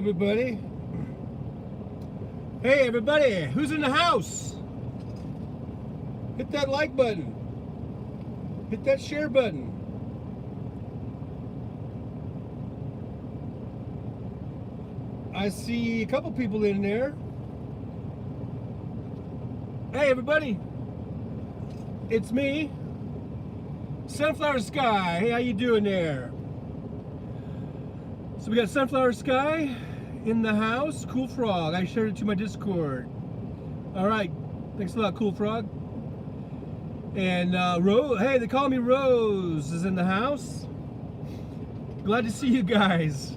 everybody. Hey, everybody. Who's in the house? Hit that like button. Hit that share button. I see a couple people in there. Hey, everybody. It's me, Sunflower Sky. Hey, how you doing there? So we got Sunflower Sky in the house. Cool Frog. I shared it to my Discord. All right. Thanks a lot, Cool Frog. And Rose. Hey, they call me Rose is in the house. Glad to see you guys.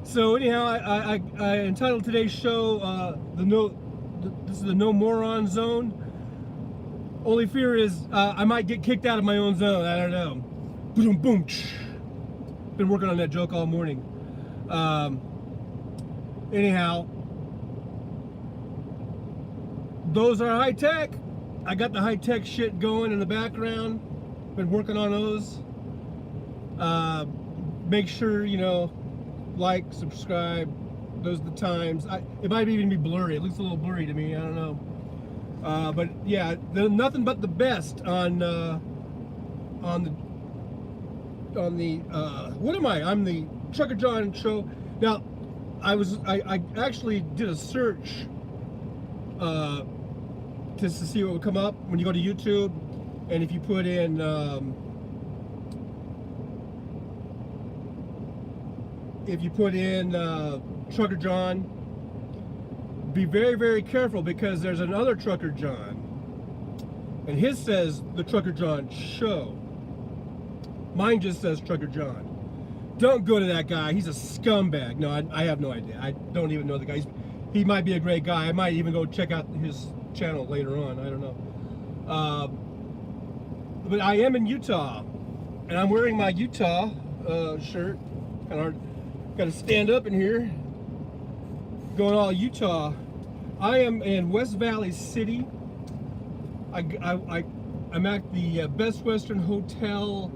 So anyhow, I entitled today's show this is the No Moron Zone. Only fear is I might get kicked out of my own zone. I don't know. Boom, boom. Been working on that joke all morning. Anyhow, those are high tech. I got the high tech shit going in the background. Been working on those. Make sure, you know, like, subscribe. Those are the times. It might even be blurry. It looks a little blurry to me. I don't know. But yeah, nothing but the best on the what am I? I'm the Trucker John show. Now, I actually did a search to see what would come up when you go to YouTube, and if you put in Trucker John, be very, very careful, because there's another Trucker John, and his says the Trucker John show. Mine just says Trucker John. Don't go to that guy. He's a scumbag. No, I have no idea. I don't even know the guy. He might be a great guy. I might even go check out his channel later on. I don't know. But I am in Utah, and I'm wearing my Utah shirt. Kind of hard. Got to stand up in here. Going all Utah. I am in West Valley City. I'm at the Best Western Hotel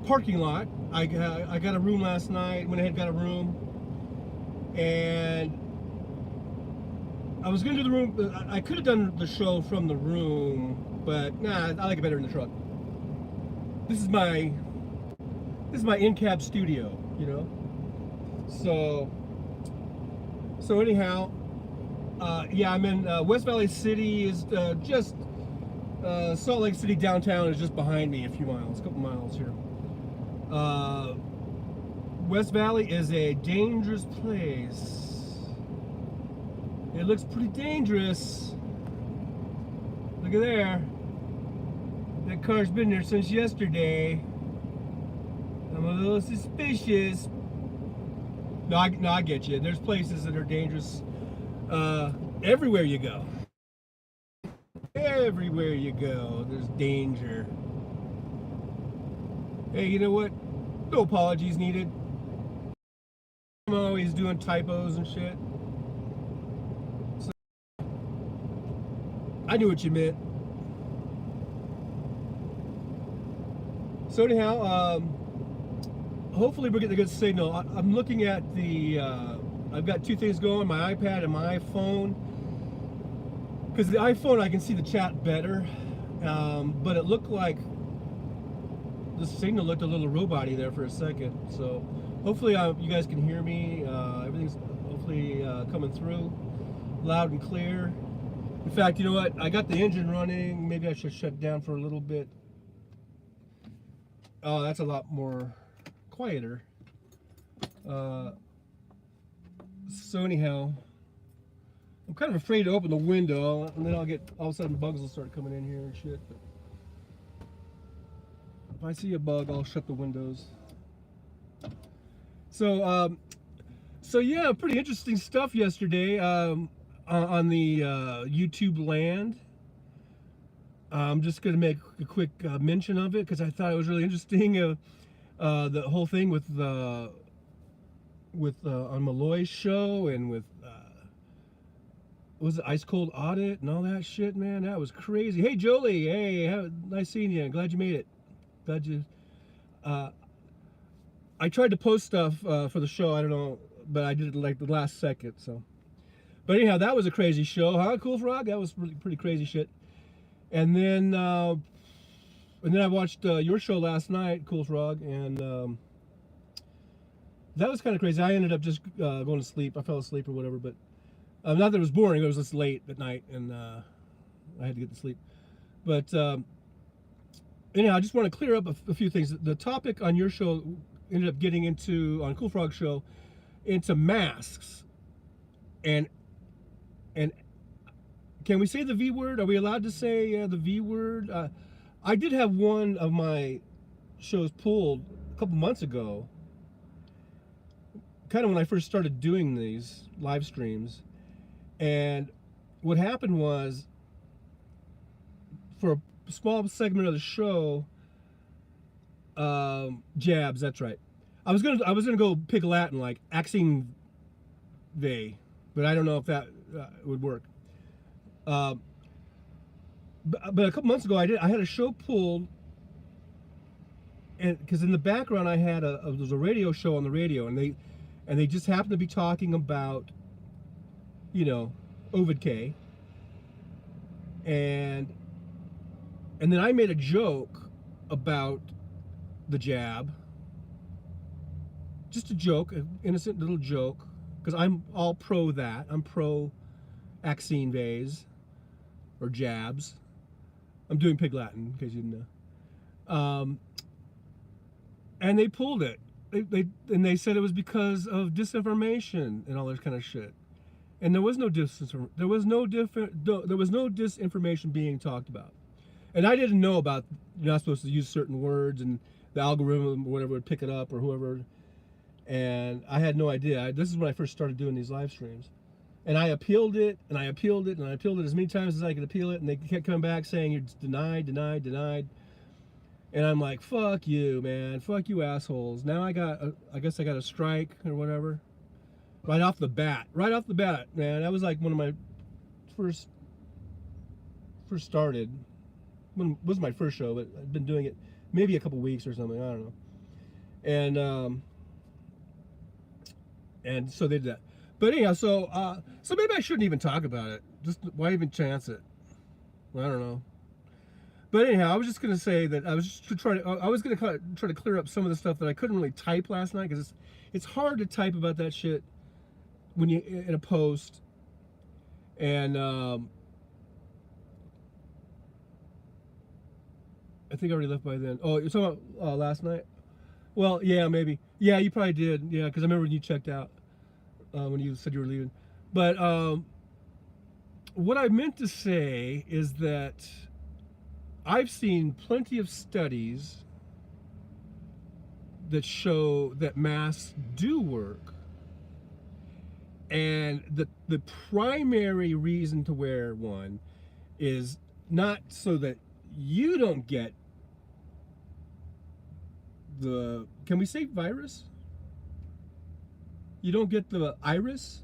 parking lot. I got a room last night. Went ahead and got a room, and I was gonna do the room. I could have done the show from the room, but nah, I like it better in the truck. This is my in-cab studio, you know. So anyhow, yeah, I'm in West Valley City. Is just Salt Lake City downtown is just behind me, a couple miles here. West Valley is a dangerous place. It looks pretty dangerous. Look at there. That car's been there since yesterday. I'm a little suspicious. No, I get you. There's places that are dangerous everywhere you go. Everywhere you go, there's danger. Hey, you know what? No apologies needed. I'm always doing typos and shit. So, I knew what you meant. So anyhow, hopefully we're getting a good signal. I'm looking at the, I've got two things going, my iPad and my iPhone. Because the iPhone I can see the chat better, but it looked like the signal looked a little robot-y there for a second. So hopefully you guys can hear me. Everything's hopefully coming through loud and clear. In fact, you know what? I got the engine running. Maybe I should shut it down for a little bit. Oh, that's a lot more quieter. So anyhow, I'm kind of afraid to open the window, and then all of a sudden bugs will start coming in here and shit. But if I see a bug, I'll shut the windows. So, so yeah, pretty interesting stuff yesterday on the YouTube land. I'm just going to make a quick mention of it because I thought it was really interesting. The whole thing with on Malloy's show, and with was it Ice Cold Audit and all that shit, man? That was crazy. Hey Jolie, hey, nice seeing you. Glad you made it. Glad you. I tried to post stuff for the show. I don't know, but I did it like the last second. So, but anyhow, that was a crazy show, huh? Cool Frog. That was really pretty crazy shit. And then I watched your show last night, Cool Frog, and that was kind of crazy. I ended up just going to sleep. I fell asleep or whatever, but not that it was boring. It was just late at night, and I had to get to sleep. But anyhow, I just want to clear up a few things. The topic on your show ended up getting into, on Cool Frog show, into masks. And can we say the V word? Are we allowed to say the V word? I did have one of my shows pulled a couple months ago, kind of when I first started doing these live streams. And what happened was, for a small segment of the show, jabs, that's right. I was gonna go pick Latin, like axing they, but I don't know if that would work. But a couple months ago, I had a show pulled, and because in the background I had there was a radio show on the radio, and they just happened to be talking about, you know, Ovid K. And then I made a joke about the jab. Just a joke, an innocent little joke, because I'm all pro that. I'm pro vaccine vase or jabs. I'm doing Pig Latin, in case you didn't know. And they pulled it. They said it was because of disinformation and all this kind of shit. And there was no disinformation being talked about. And I didn't know about, you're not supposed to use certain words, and the algorithm or whatever would pick it up, or whoever. And I had no idea. This is when I first started doing these live streams. And I appealed it, and I appealed it, and I appealed it as many times as I could appeal it, and they kept coming back saying, you're denied, denied, denied. And I'm like, fuck you, man. Fuck you assholes. Now I guess I got a strike or whatever. Right off the bat, man. That was like one of my first started. When was my first show, but I've been doing it maybe a couple weeks or something. I don't know. And so they did that. But anyhow, so maybe I shouldn't even talk about it. Just why even chance it? I don't know. But anyhow, I was just gonna say that I was just try to clear up some of the stuff that I couldn't really type last night, because it's hard to type about that shit when you in a post. And I think I already left by then. Oh, you're talking about last night? Well, yeah, maybe. Yeah, you probably did. Yeah, because I remember when you checked out, when you said you were leaving. But what I meant to say is that I've seen plenty of studies that show that masks do work. And the primary reason to wear one is not so that you don't get the, can we say virus? You don't get the iris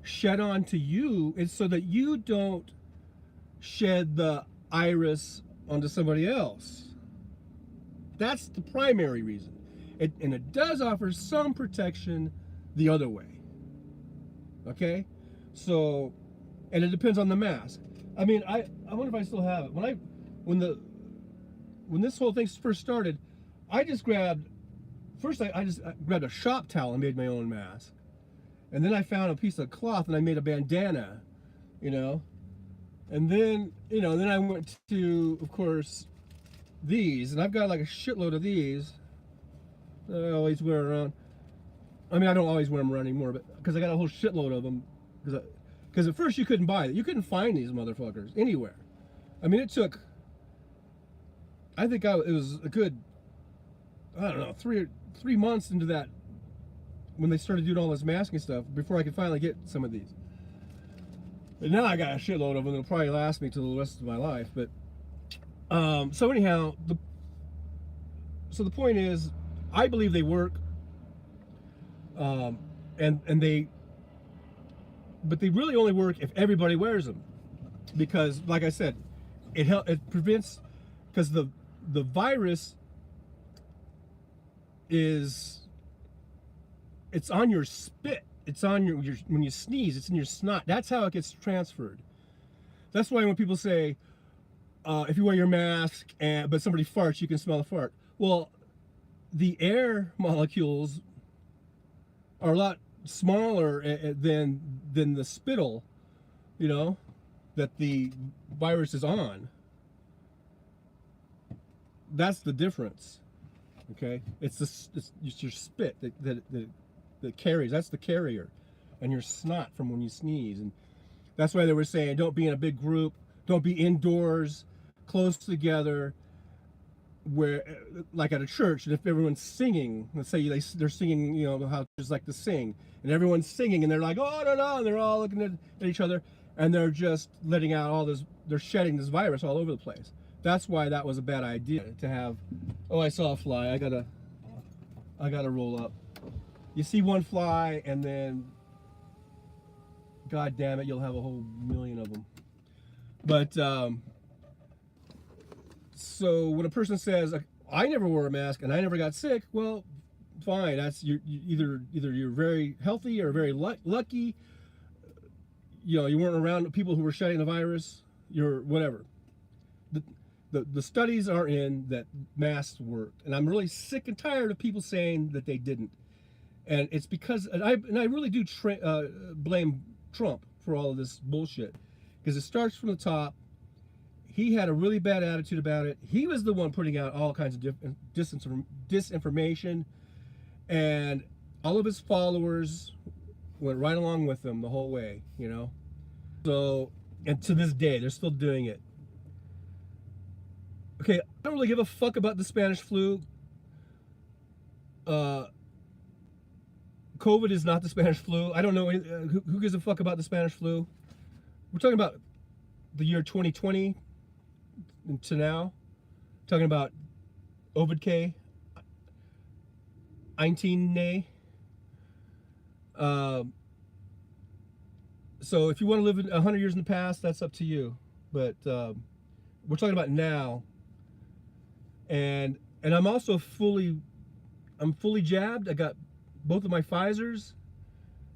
shed onto you. It's so that you don't shed the iris onto somebody else. That's the primary reason. And it does offer some protection the other way. Okay? So, and it depends on the mask. I mean, I wonder if I still have it. When this whole thing first started, I just grabbed, I grabbed a shop towel and made my own mask. And then I found a piece of cloth and I made a bandana, you know. And then, you know, then I went to, of course, these. And I've got like a shitload of these that I always wear around. I mean, I don't always wear them around anymore, but because I got a whole shitload of them. Because at first you couldn't buy it. You couldn't find these motherfuckers anywhere. I mean, it took, I think it was a good, I don't know, three months into that, when they started doing all this masking stuff, before I could finally get some of these. And now I got a shitload of them. It'll probably last me till the rest of my life. But so anyhow, the point is, I believe they work. But they really only work if everybody wears them, because, like I said, it prevents, because the virus is it's on your spit. It's on your when you sneeze, it's in your snot. That's how it gets transferred. That's why when people say, if you wear your mask but somebody farts, you can smell the fart. Well, the air molecules are a lot smaller than the spittle, you know, that the virus is on. That's the difference. Okay, it's your spit that carries. That's the carrier, and your snot from when you sneeze. And that's why they were saying, don't be in a big group, don't be indoors, close together, where like at a church. And if everyone's singing, let's say they're singing, you know how churches like to sing, and everyone's singing, and they're like, oh no no, and they're all looking at each other, and they're just letting out all this. They're shedding this virus all over the place. That's why that was a bad idea to have. Oh, I saw a fly. I gotta roll up. You see one fly, and then, God damn it, you'll have a whole million of them. But so when a person says, I never wore a mask and I never got sick, well, fine. That's either you're very healthy or very lucky. You know, you weren't around people who were shedding the virus. You're whatever. The studies are in that masks worked, and I'm really sick and tired of people saying that they didn't. And it's because, and I really do blame Trump for all of this bullshit, because it starts from the top. He had a really bad attitude about it. He was the one putting out all kinds of disinformation, and all of his followers went right along with him the whole way, you know. So, and to this day, they're still doing it. Okay, I don't really give a fuck about the Spanish flu. COVID is not the Spanish flu. I don't know who gives a fuck about the Spanish flu. We're talking about the year 2020 to now. Talking about Ovid 19 so if you want to live 100 years in the past, that's up to you. But we're talking about now. And I'm also fully jabbed. I got both of my Pfizers,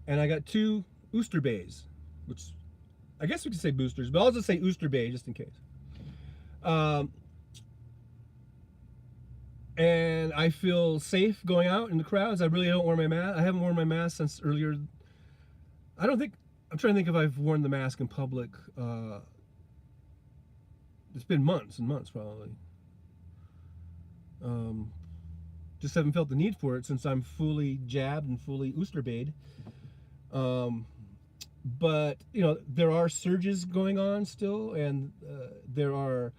and I got 2 Oosterbays, which I guess we could say boosters, but I'll just say Oosterbay just in case. And I feel safe going out in the crowds. I really don't wear my mask. I haven't worn my mask since earlier. I'm trying to think if I've worn the mask in public. It's been months and months probably. Just haven't felt the need for it since I'm fully jabbed and fully Oosterbayed. But you know, there are surges going on still, and there are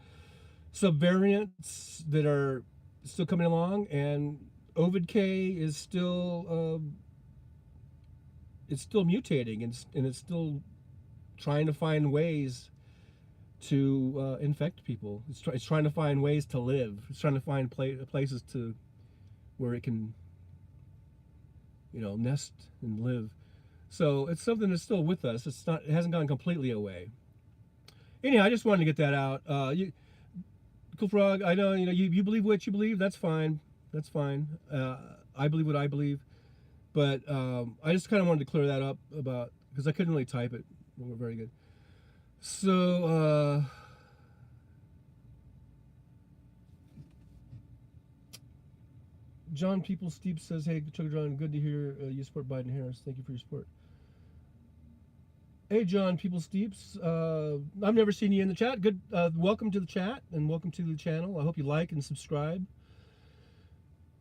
subvariants that are still coming along, and Ovid is still it's still mutating, and it's still trying to find ways to infect people. It's trying to find ways to live. It's trying to find places to where it can, you know, nest and live. So it's something that's still with us. It hasn't gone completely away. Anyhow, I just wanted to get that out. Cool Frog, I know, you know, you believe what you believe. That's fine. That's fine. I believe what I believe. But I just kind of wanted to clear that up about, because I couldn't really type it very good. So, John People Steep says, hey, Chuck John, good to hear you support Biden Harris. Thank you for your support. Hey, John People Steeps. I've never seen you in the chat. Good. Welcome to the chat and welcome to the channel. I hope you like and subscribe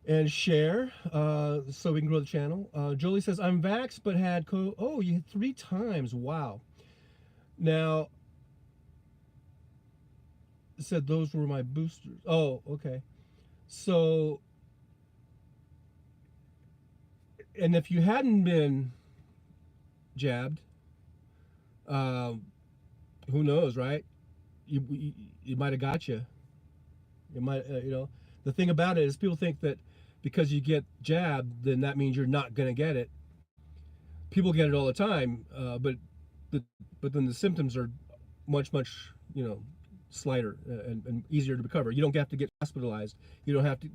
and share so we can grow the channel. Jolie says, I'm vaxxed but had COVID. Oh, you had 3 times. Wow. Now, it said those were my boosters. Oh, okay. So, and if you hadn't been jabbed, who knows, right? You might have got you. You might, you know. The thing about it is people think that because you get jabbed, then that means you're not going to get it. People get it all the time, but then the symptoms are much, you know, slighter and easier to recover. You don't have to get hospitalized. You don't have to,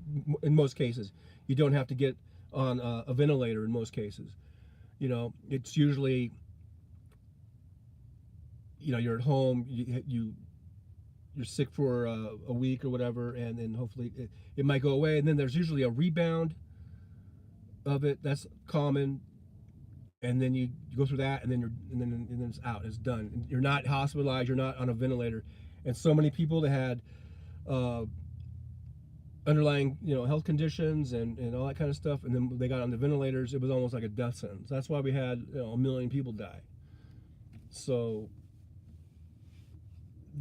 in most cases, you don't have to get on a ventilator in most cases. It's usually, you're at home, you're sick for a week or whatever, and then hopefully it might go away, and then there's usually a rebound of it. That's common, and then you go through that, and then it's out, it's done. You're not hospitalized, you're not on a ventilator. And so many people that had underlying health conditions and all that kind of stuff, and then they got on the ventilators, it was almost like a death sentence. That's why we had 1 million people die. So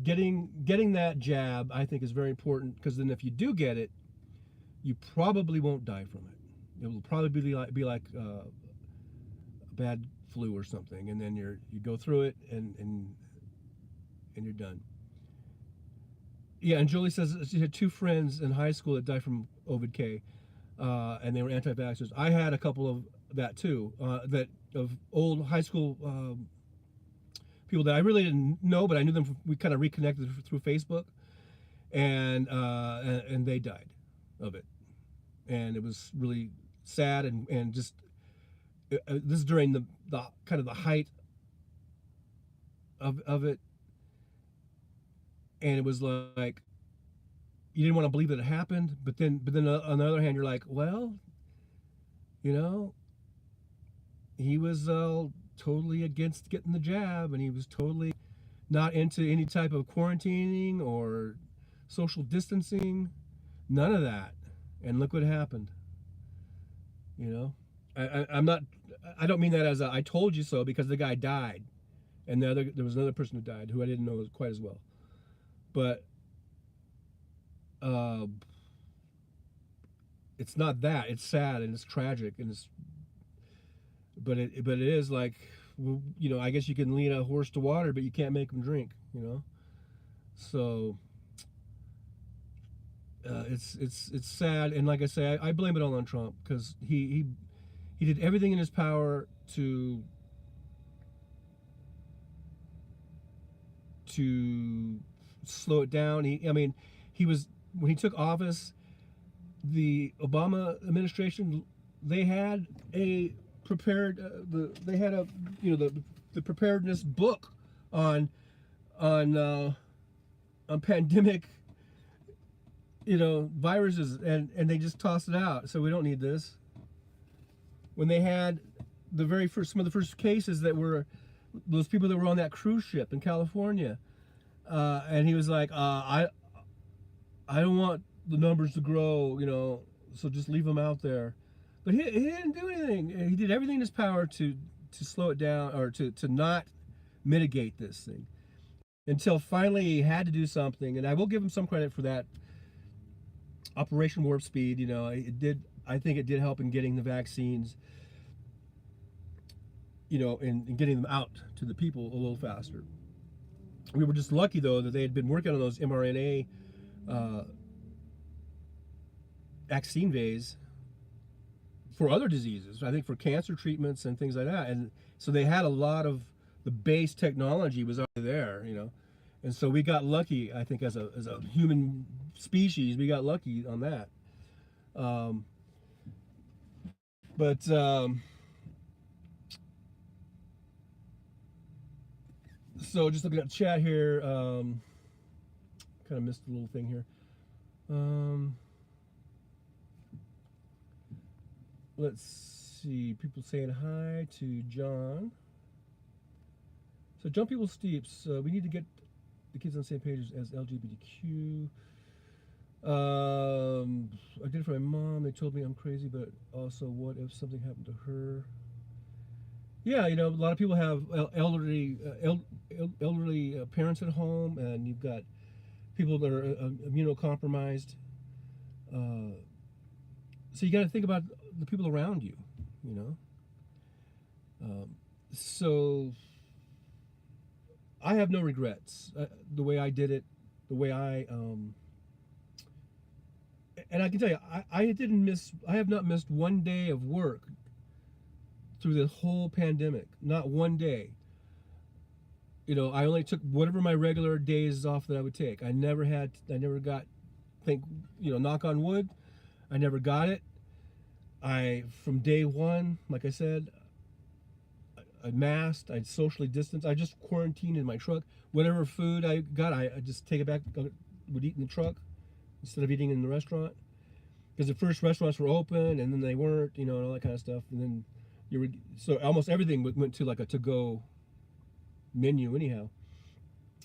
getting that jab, I think, is very important, because then if you do get it, you probably won't die from it. It will probably be like a bad flu or something, and then you go through it and you're done. Yeah, and Julie says she had 2 friends in high school that died from COVID-K, and they were anti-vaxxers. I had a couple of that too, of old high school people that I really didn't know, but I knew them. We kind of reconnected through Facebook, and they died of it, and it was really sad, and just this is during the kind of the height of it, and it was like you didn't want to believe that it happened, but then on the other hand, you're like, well, he was totally against getting the jab, and he was totally not into any type of quarantining or social distancing, none of that, and look what happened. I'm not, I don't mean that as a I told you so, because the guy died, and there was another person who died who I didn't know quite as well, but it's not that. It's sad and it's tragic, and but it is like, I guess you can lead a horse to water, but you can't make him drink. So it's sad, and like I say, I blame it all on Trump, because he did everything in his power to slow it down. He was, when he took office, the Obama administration, they had a prepared they had a the preparedness book on pandemic viruses, and they just tossed it out. So we don't need this. When they had some of the first cases that were those people that were on that cruise ship in California, and he was like, I don't want the numbers to grow, so just leave them out there. But he didn't do anything. He did everything in his power to slow it down, or to not mitigate this thing, until finally he had to do something. And I will give him some credit for that. Operation Warp Speed, I think it did help in getting the vaccines, and getting them out to the people a little faster. We were just lucky, though, that they had been working on those mRNA vaccine vays for other diseases. I think for cancer treatments and things like that. And so they had a lot of the base technology was already there, And so we got lucky, I think, as a human species, we got lucky on that. So just looking at the chat here, kind of missed a little thing here. Let's see, people saying hi to John. So John People Steeps, we need to get the kids on the same page as LGBTQ. I did it for my mom. They told me I'm crazy, but also, what if something happened to her? Yeah, a lot of people have elderly parents at home, and you've got people that are immunocompromised. So you got to think about the people around you, So I have no regrets. The way I did it, the way and I can tell you, I have not missed one day of work through the whole pandemic. Not one day. I only took whatever my regular days off that I would take. I never got, knock on wood, I never got it. from day one, like I said, I masked, I socially distanced, I just quarantined in my truck. Whatever food I got, I just take it back, would eat in the truck instead of eating in the restaurant. Because the first restaurants were open and then they weren't, and all that kind of stuff. And then so almost everything went to like a to-go menu anyhow.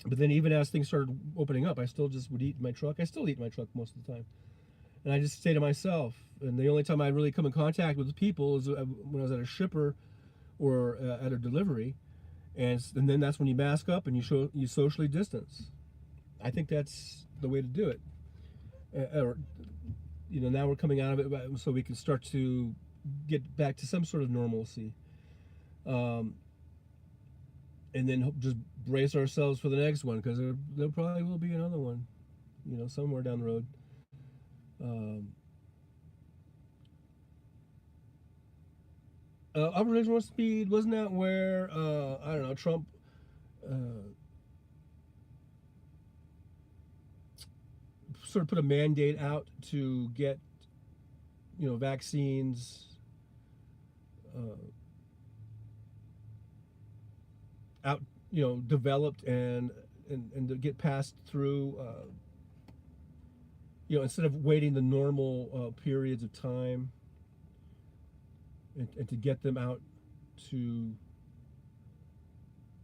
But then even as things started opening up, I still just would eat in my truck. I still eat in my truck most of the time. And I just stay to myself. And the only time I really come in contact with people is when I was at a shipper or at a delivery. And then that's when you mask up and you socially distance. I think that's the way to do it. Or now we're coming out of it so we can start to get back to some sort of normalcy. And then just brace ourselves for the next one, because there probably will be another one, somewhere down the road. Operation Warp Speed, wasn't that where, I don't know, Trump sort of put a mandate out to get, vaccines out, developed and to get passed through, instead of waiting the normal periods of time, and to get them out to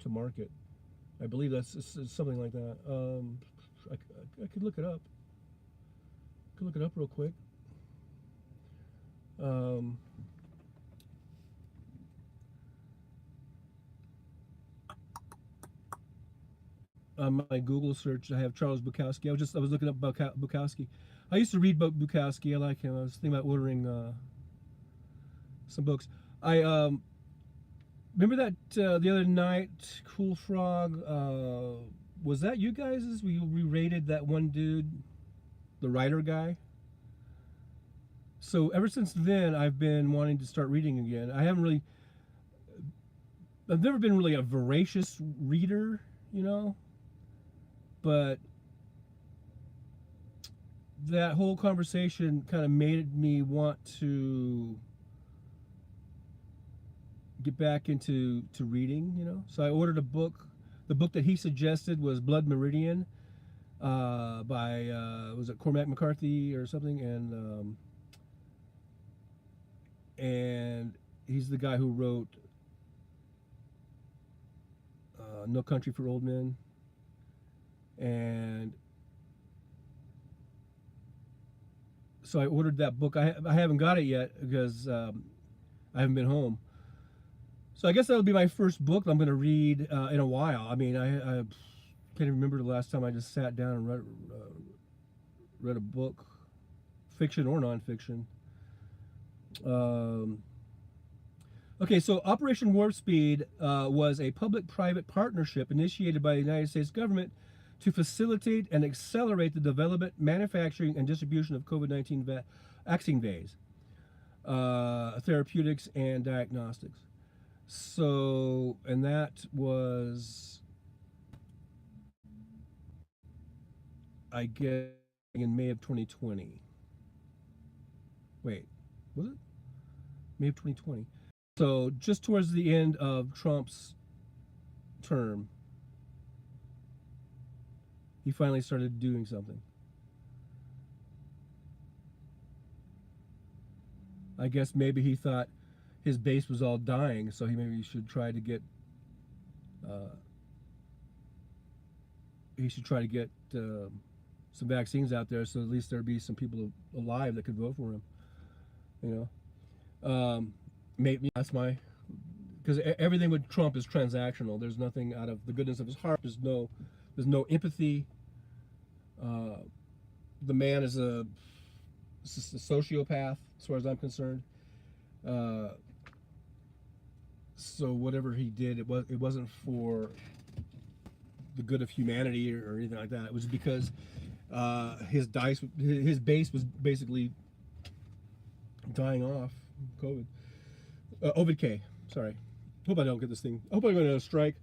market. I believe that's something like that. I could look it up. Could look it up real quick. On my Google search, I have Charles Bukowski. I was looking up Bukowski. I used to read Bukowski. I like him. I was thinking about ordering some books. I remember that the other night, Cool Frog. Was that you guys? We rated that one dude, the writer guy. So ever since then, I've been wanting to start reading again. I've never been really a voracious reader, but that whole conversation kind of made me want to get back into reading, So I ordered a book. The book that he suggested was Blood Meridian, by was it Cormac McCarthy or something, and he's the guy who wrote No Country for Old Men, and so I ordered that book. I haven't got it yet because I haven't been home. So I guess that'll be my first book I'm going to read in a while. I mean, I can't even remember the last time I just sat down and read a book, fiction or nonfiction. Okay, so Operation Warp Speed was a public-private partnership initiated by the United States government to facilitate and accelerate the development, manufacturing, and distribution of COVID-19 vaccine therapeutics, and diagnostics. So, and that was, I guess, in May of 2020. Wait, was it? May of 2020. So just towards the end of Trump's term, he finally started doing something. I guess maybe he thought his base was all dying, so maybe should try to get some vaccines out there, so at least there'd be some people alive that could vote for him. Maybe that's because everything with Trump is transactional. There's nothing out of the goodness of his heart. There's no empathy. The man is a sociopath, as far as I'm concerned. So whatever he did, it wasn't for the good of humanity or anything like that. It was because his base was basically dying off COVID. Ovid K. Sorry. Hope I don't get this thing. I hope I'm going to strike.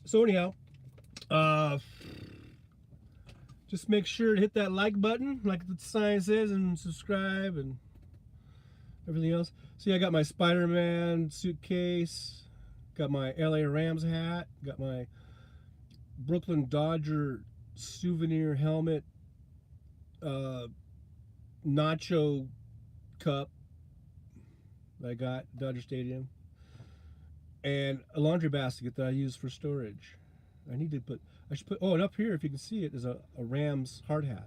So anyhow, Just make sure to hit that like button, like the sign says, and subscribe and everything else. See, I got my Spider-Man suitcase, got my LA Rams hat, got my Brooklyn Dodger souvenir helmet, nacho cup that I got at Dodger Stadium, and a laundry basket that I use for storage. I should put, oh, and up here, if you can see it, is a Rams hard hat.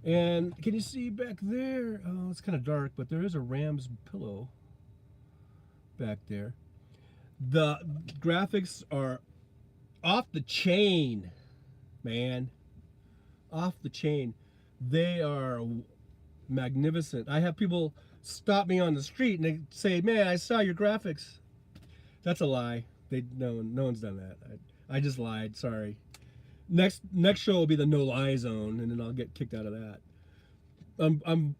And can you see back there? Oh, it's kind of dark, but there is a Rams pillow back there. The graphics are off the chain, man. Off the chain. They are magnificent. I have people stop me on the street and they say, "Man, I saw your graphics." That's a lie. No one's done that. I just lied. Sorry. Next show will be the no lie zone, and then I'll get kicked out of that. I'm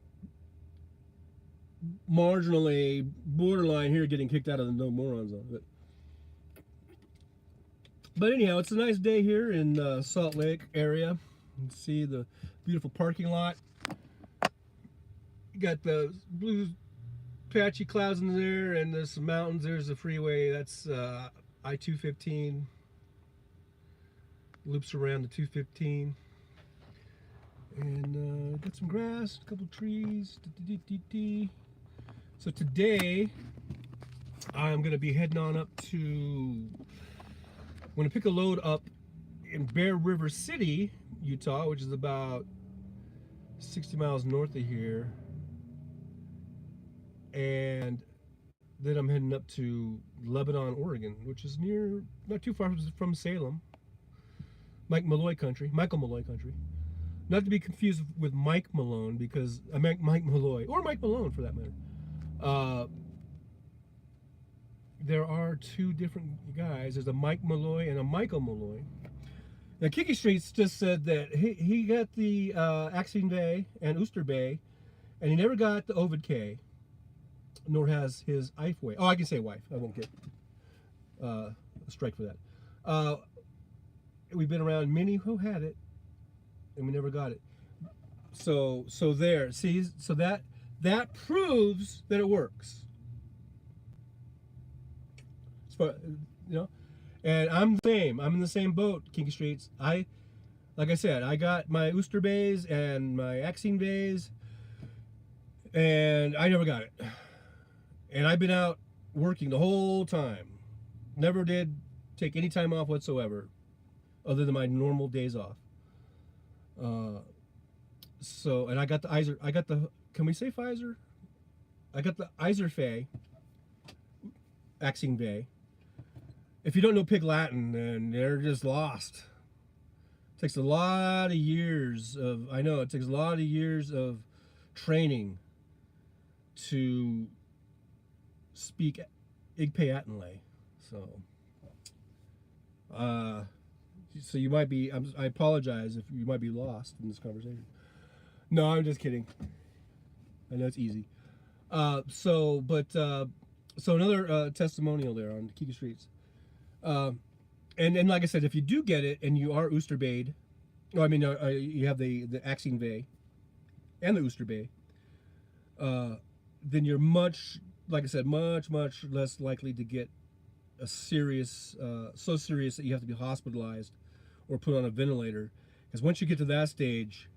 marginally borderline here, getting kicked out of the no moron zone. But anyhow, it's a nice day here in Salt Lake area. You can see the beautiful parking lot. You got the blue patchy clouds in there, and there's some mountains. There's the freeway. That's I-215. Loops around the 215. And got some grass, a couple trees. So today, I'm going to be heading on up to... I'm going to pick a load up in Bear River City, Utah, which is about 60 miles north of here. And then I'm heading up to Lebanon, Oregon, which is not too far from Salem. Michael Malloy country. Not to be confused with Mike Malone, because I meant Mike Malloy, or Mike Malone for that matter. There are two different guys. There's a Mike Malloy and a Michael Malloy. Now, Kiki Streets just said that he got the Axine Bay and Ooster Bay, and he never got the Ovid K, nor has his wife. Oh, I can say wife. I won't get a strike for that. We've been around many who had it, and we never got it. So there. See, so that proves that it works. You know, and I'm the same. I'm in the same boat, Kinky Streets. Like I said, I got my Ooster Bays and my Axine Bays, and I never got it. And I've been out working the whole time. Never did take any time off whatsoever, other than my normal days off. And I got the Iser. Can we say Pfizer? I got the Iserfay Axine Bay. If you don't know Pig Latin, then they're just lost. It takes a lot of years of, I know, it takes a lot of years of training to speak Igpeatanle. So you might be, I apologize if you might be lost in this conversation. No, I'm just kidding. I know it's easy. So another testimonial there on Kiki Streets. And like I said, if you do get it and you are Ooster Bayed, you have the Axine Bay and the Ooster Bay, then you're much less likely to get a serious, so serious that you have to be hospitalized or put on a ventilator. Because once you get to that stage,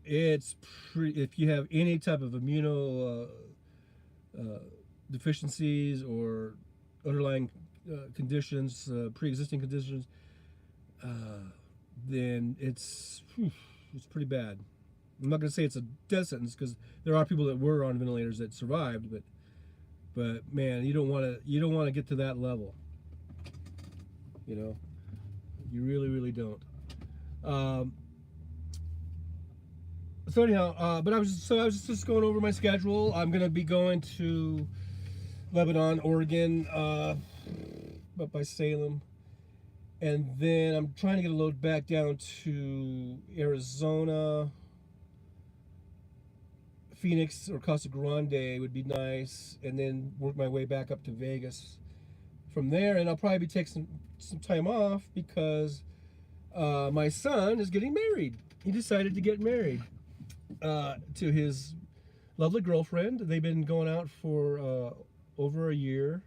if you have any type of immuno deficiencies or underlying conditions, pre-existing conditions, then it's pretty bad. I'm not going to say it's a death sentence, because there are people that were on ventilators that survived, but man, you don't want to get to that level. You know, you really don't. So anyhow, but I was just going over my schedule. I'm going to be going to Lebanon, Oregon, up by Salem, and then I'm trying to get a load back down to Arizona. Phoenix or Casa Grande would be nice, and then work my way back up to Vegas from there. And I'll probably be taking some time off, because My son is getting married. He decided to get married to his lovely girlfriend. They've been going out for over a year,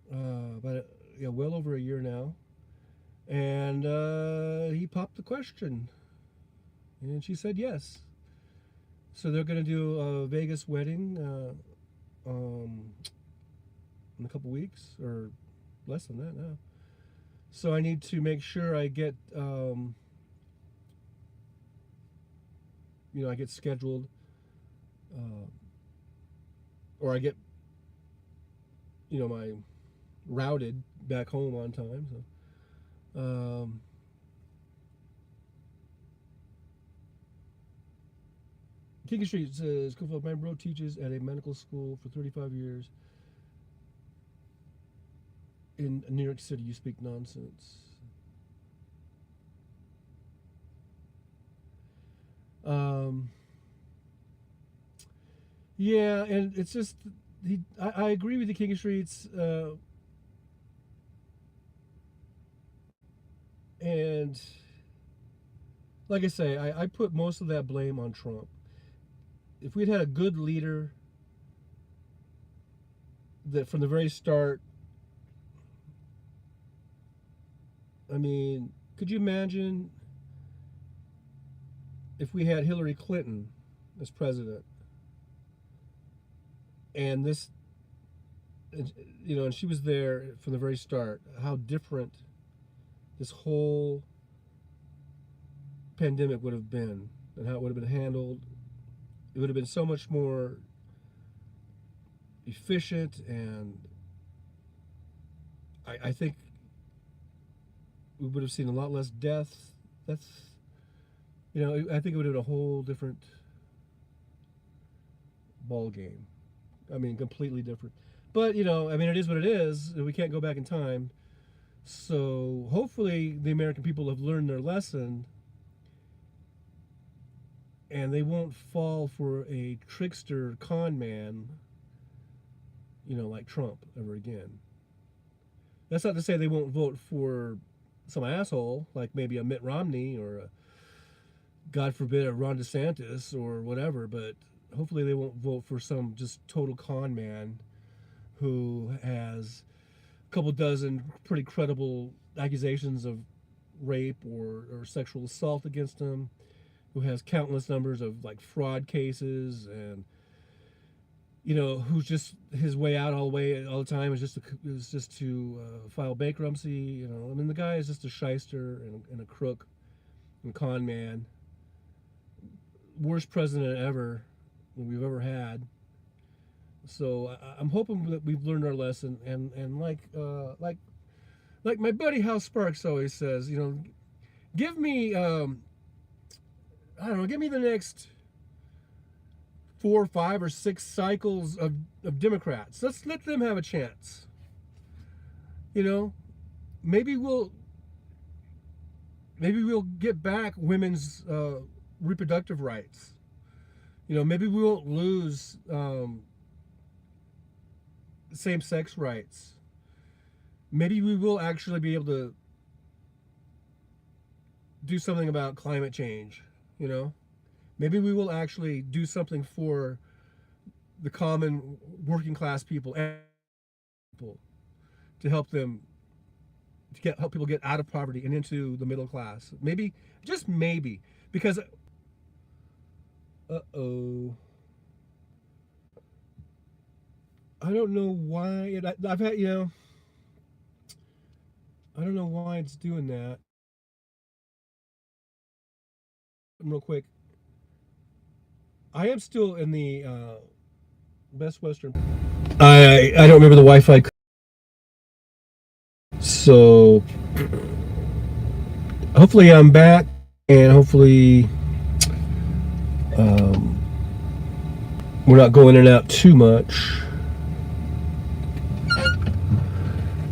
but yeah, well over a year now. And he popped the question, and she said yes. So they're going to do a Vegas wedding in a couple weeks, or less than that now. So I need to make sure I get, I get scheduled, or I get, my routed back home on time. So, King Street says, my bro teaches at a medical school for 35 years in New York City. You speak nonsense. Yeah, and it's just, I agree with the King of Streets, and like I say, I put most of that blame on Trump. If we'd had a good leader that from the very start, I mean, could you imagine if we had Hillary Clinton as president, and this, and she was there from the very start, how different this whole pandemic would have been, and how it would have been handled. It would have been so much more efficient, and I think we would have seen a lot less deaths. That's, I think it would have been a whole different ball game. I mean, completely different. But, it is what it is. We can't go back in time. So hopefully the American people have learned their lesson, and they won't fall for a trickster con man, like Trump ever again. That's not to say they won't vote for some asshole, like maybe a Mitt Romney or God forbid, a Ron DeSantis or whatever, but hopefully they won't vote for some just total con man who has a couple dozen pretty credible accusations of rape or sexual assault against him, who has countless numbers of like fraud cases, and who's just his way out all the time is just to file bankruptcy. I mean, the guy is just a shyster and a crook and con man. Worst president ever that we've ever had. So I'm hoping that we've learned our lesson, and like my buddy Hal Sparks always says, give me give me the next 4, 5, or 6 cycles of Democrats. Let's let them have a chance. Maybe we'll get back women's reproductive rights. Maybe we won't lose same-sex rights. Maybe we will actually be able to do something about climate change. Maybe we will actually do something for the common working class people to help them, help people get out of poverty and into the middle class. Maybe, just maybe, because I don't know why I've had, I don't know why it's doing that. Real quick, I am still in the Best Western. I don't remember the Wi-Fi. So hopefully I'm back, and hopefully we're not going in and out too much.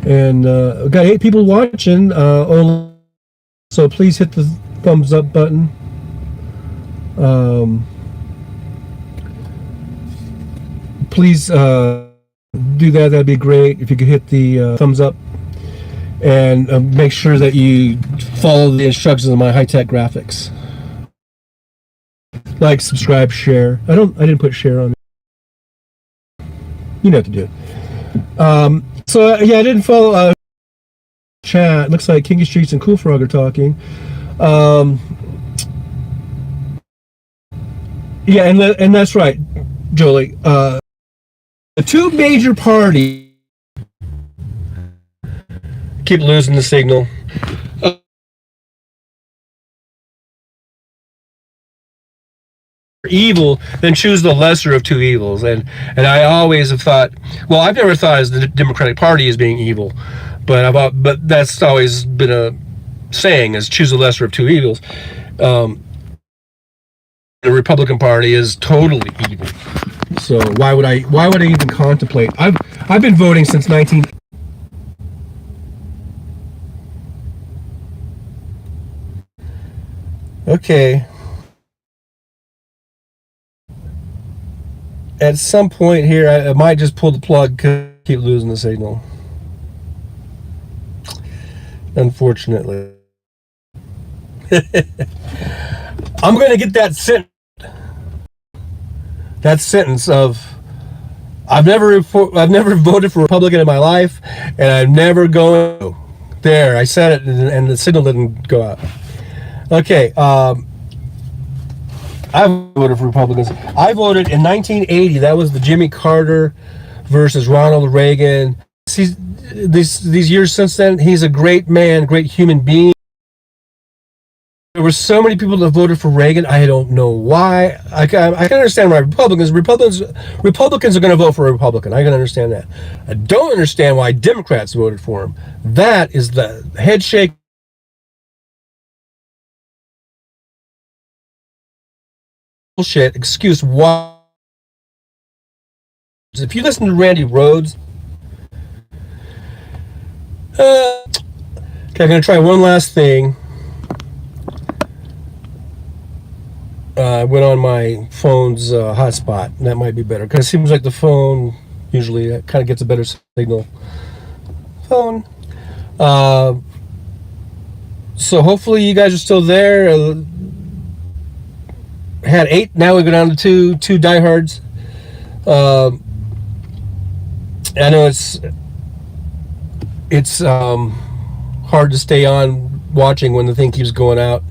And we've got 8 people watching only, so please hit the thumbs up button. Please do that. That'd be great if you could hit the thumbs up. and make sure that you follow the instructions of my high-tech graphics. Like, subscribe, share. I didn't put share on. You know what to do. So yeah, I didn't follow chat. Looks like Kinky Streets and Cool Frog are talking. Yeah, and that's right, Jolie. The two major parties keep losing the signal. Evil, then choose the lesser of two evils. And I always have thought, well, I've never thought as the Democratic Party as being evil, but that's always been a saying, is choose the lesser of two evils. The Republican Party is totally evil. So why would I even contemplate? I've been voting since 19. Okay. At some point here, I might just pull the plug because I keep losing the signal. Unfortunately. I'm going to get that sentence of I've never voted for Republican in my life, and I'm never going. There, I said it, and the signal didn't go out. Okay, I voted for Republicans. I voted in 1980. That was the Jimmy Carter versus Ronald Reagan. These years since then, he's a great man, great human being. There were so many people that voted for Reagan. I don't know why. I can understand why Republicans are going to vote for a Republican. I can understand that. I don't understand why Democrats voted for him. That is the head shake. Bullshit excuse. Why? If you listen to Randy Rhoads, okay, I'm going to try one last thing. I went on my phone's hotspot. That might be better because it seems like the phone usually kind of gets a better signal. Phone. So hopefully you guys are still there. Had 8. Now we go down to two diehards. I know it's hard to stay on watching when the thing keeps going out.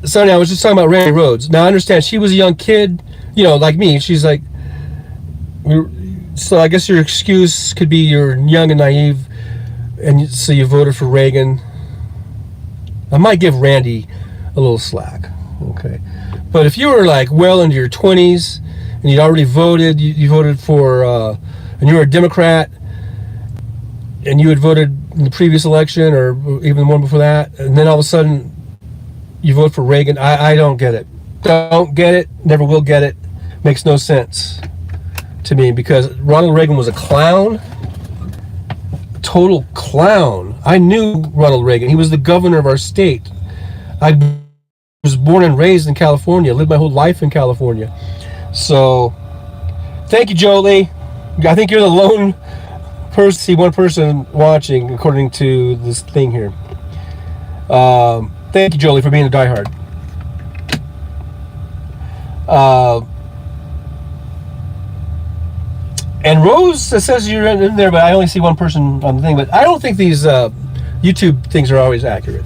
So anyhow, I was just talking about Randy Rhoads. Now I understand she was a young kid, like me. She's like, so I guess your excuse could be you're young and naive, and so you voted for Reagan. I might give Randy a little slack, okay? But if you were like well into your 20s and you'd already voted, you voted for, and you were a Democrat, and you had voted in the previous election or even the one before that, and then all of a sudden you vote for Reagan. I don't get it. Don't get it. Never will get it. Makes no sense to me because Ronald Reagan was a clown. Total clown. I knew Ronald Reagan. He was the governor of our state. I was born and raised in California. Lived my whole life in California. So, thank you, Jolie. I think you're the lone person, one person watching, according to this thing here. Thank you, Jolie, for being a diehard. And Rose says you're in there, but I only see one person on the thing. But I don't think these YouTube things are always accurate.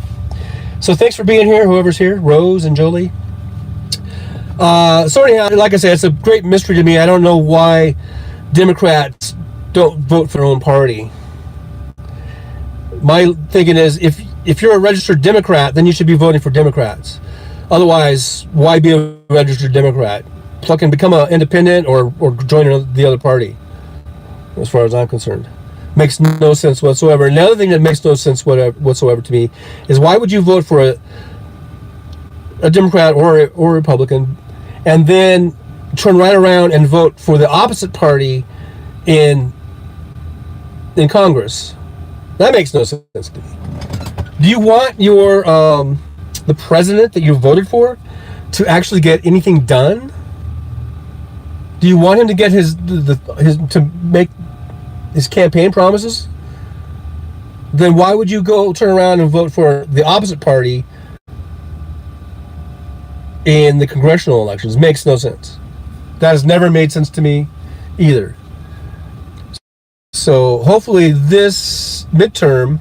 So thanks for being here, whoever's here, Rose and Jolie. So anyhow, like I said, it's a great mystery to me. I don't know why Democrats don't vote for their own party. My thinking is, if you're a registered Democrat, then you should be voting for Democrats. Otherwise, why be a registered Democrat? Pluck and become an independent or join the other party, as far as I'm concerned. Makes no sense whatsoever. Another thing that makes no sense whatsoever to me is why would you vote for a Democrat or a Republican and then turn right around and vote for the opposite party in Congress? That makes no sense to me. Do you want your the president that you voted for to actually get anything done? Do you want him to get to make his campaign promises? then why would you go turn around and vote for the opposite party in the congressional elections? Makes no sense. That has never made sense to me either. So hopefully this midterm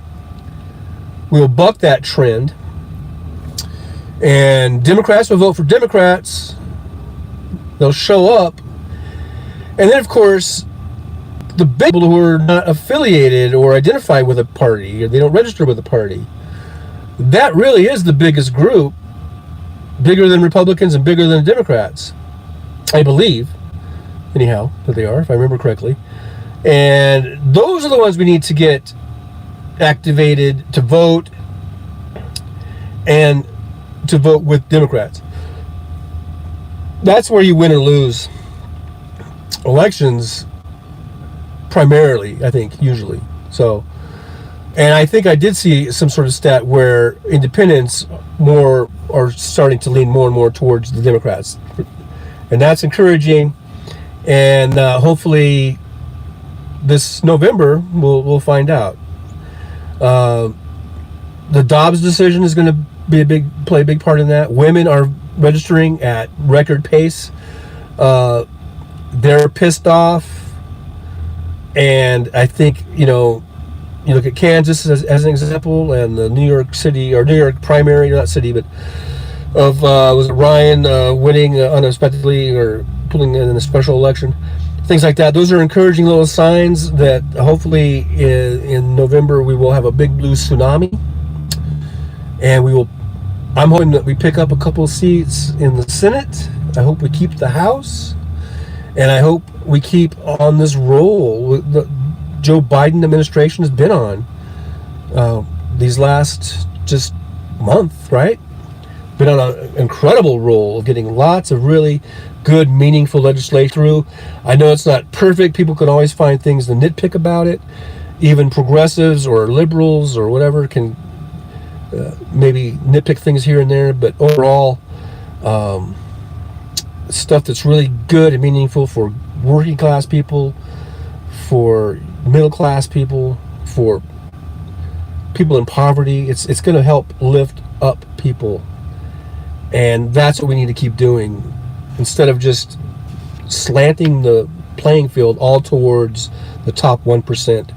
will buck that trend, and Democrats will vote for Democrats. They'll show up, and then of course the big people who are not affiliated or identify with a party, or they don't register with a party, that really is the biggest group, bigger than Republicans and bigger than Democrats, I believe, anyhow, that they are, if I remember correctly. And those are the ones we need to get activated to vote, and to vote with Democrats. That's where you win or lose elections, primarily, I think, usually. So, and I think I did see some sort of stat where independents more are starting to lean more and more towards the Democrats, and that's encouraging. And hopefully this November we'll find out. The Dobbs decision is going to play a big part in that. Women are registering at record pace. They're pissed off, and I think, you look at Kansas as an example, and the New York primary, not city, but of was it Ryan winning unexpectedly or pulling in a special election, things like that. Those are encouraging little signs that hopefully in November we will have a big blue tsunami, and I'm hoping that we pick up a couple of seats in the Senate. I hope we keep the House, and I hope we keep on this roll the Joe Biden administration has been on these last just month, right? Been on an incredible roll of getting lots of really good, meaningful legislation through. I know it's not perfect. People can always find things to nitpick about it. Even progressives or liberals or whatever can maybe nitpick things here and there, but overall, stuff that's really good and meaningful for working class people, for middle class people, for people in poverty. It's going to help lift up people, and that's what we need to keep doing, instead of just slanting the playing field all towards the top 1%,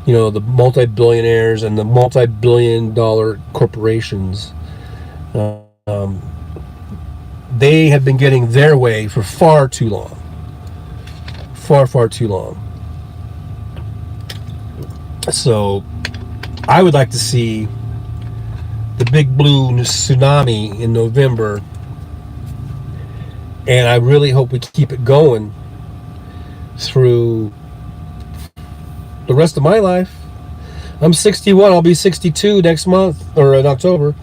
the multi-billionaires and the multi-billion-dollar corporations. They have been getting their way for far too long. Far too long. So I would like to see the big blue tsunami in November, and I really hope we keep it going through the rest of my life. I'm 61. I'll be 62 next month, or in October.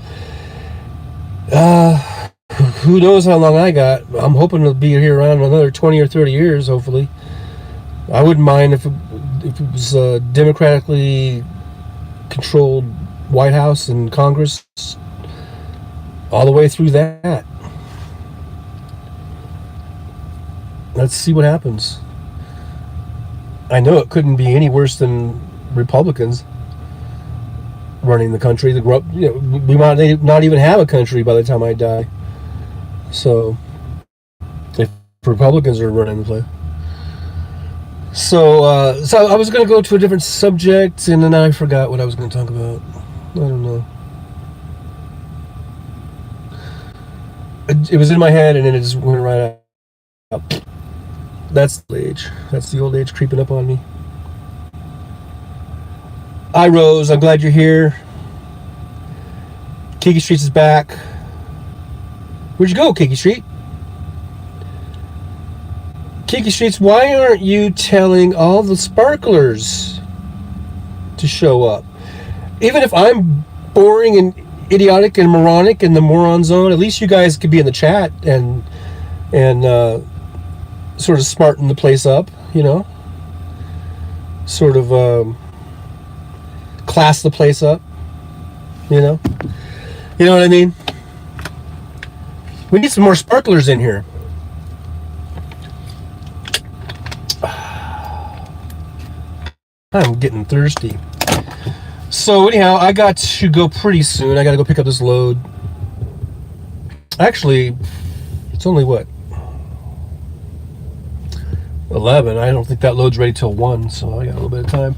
Who knows how long I got. I'm hoping to be here around another 20 or 30 years, hopefully. I wouldn't mind if it was a democratically controlled White House and Congress all the way through that. Let's see what happens. I know it couldn't be any worse than Republicans running the country. We might not even have a country by the time I die. So, if Republicans are running the place. So I was going to go to a different subject, and then I forgot what I was going to talk about. I don't know. It was in my head, and then it just went right out. That's the age. That's the old age creeping up on me. Hi, Rose. I'm glad you're here. Kiki Streets is back. Where'd you go, Kiki Street? Kiki Streets, why aren't you telling all the sparklers to show up? Even if I'm boring and idiotic and moronic in the Moron Zone, at least you guys could be in the chat and sort of smarten the place up, sort of class the place up, you know what I mean? We need some more sparklers in here. I'm getting thirsty. So anyhow, I got to go pretty soon. I got to go pick up this load. Actually, it's only what, 11. I don't think that load's ready till 1, so I got a little bit of time.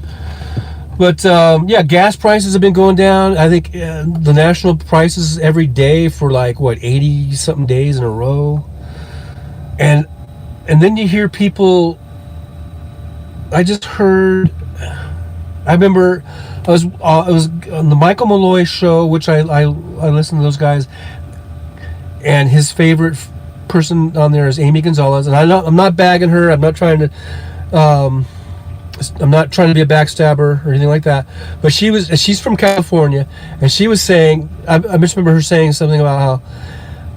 But yeah, gas prices have been going down. I think the national prices every day for like what, 80 something days in a row. And then you hear people. I just heard. I remember I was on the Michael Malloy show, which I listen to those guys, and his favorite person on there is Amy Gonzalez, and I'm not bagging her. I'm not trying to be a backstabber or anything like that. But she's from California, and she was saying, I just remember her saying something about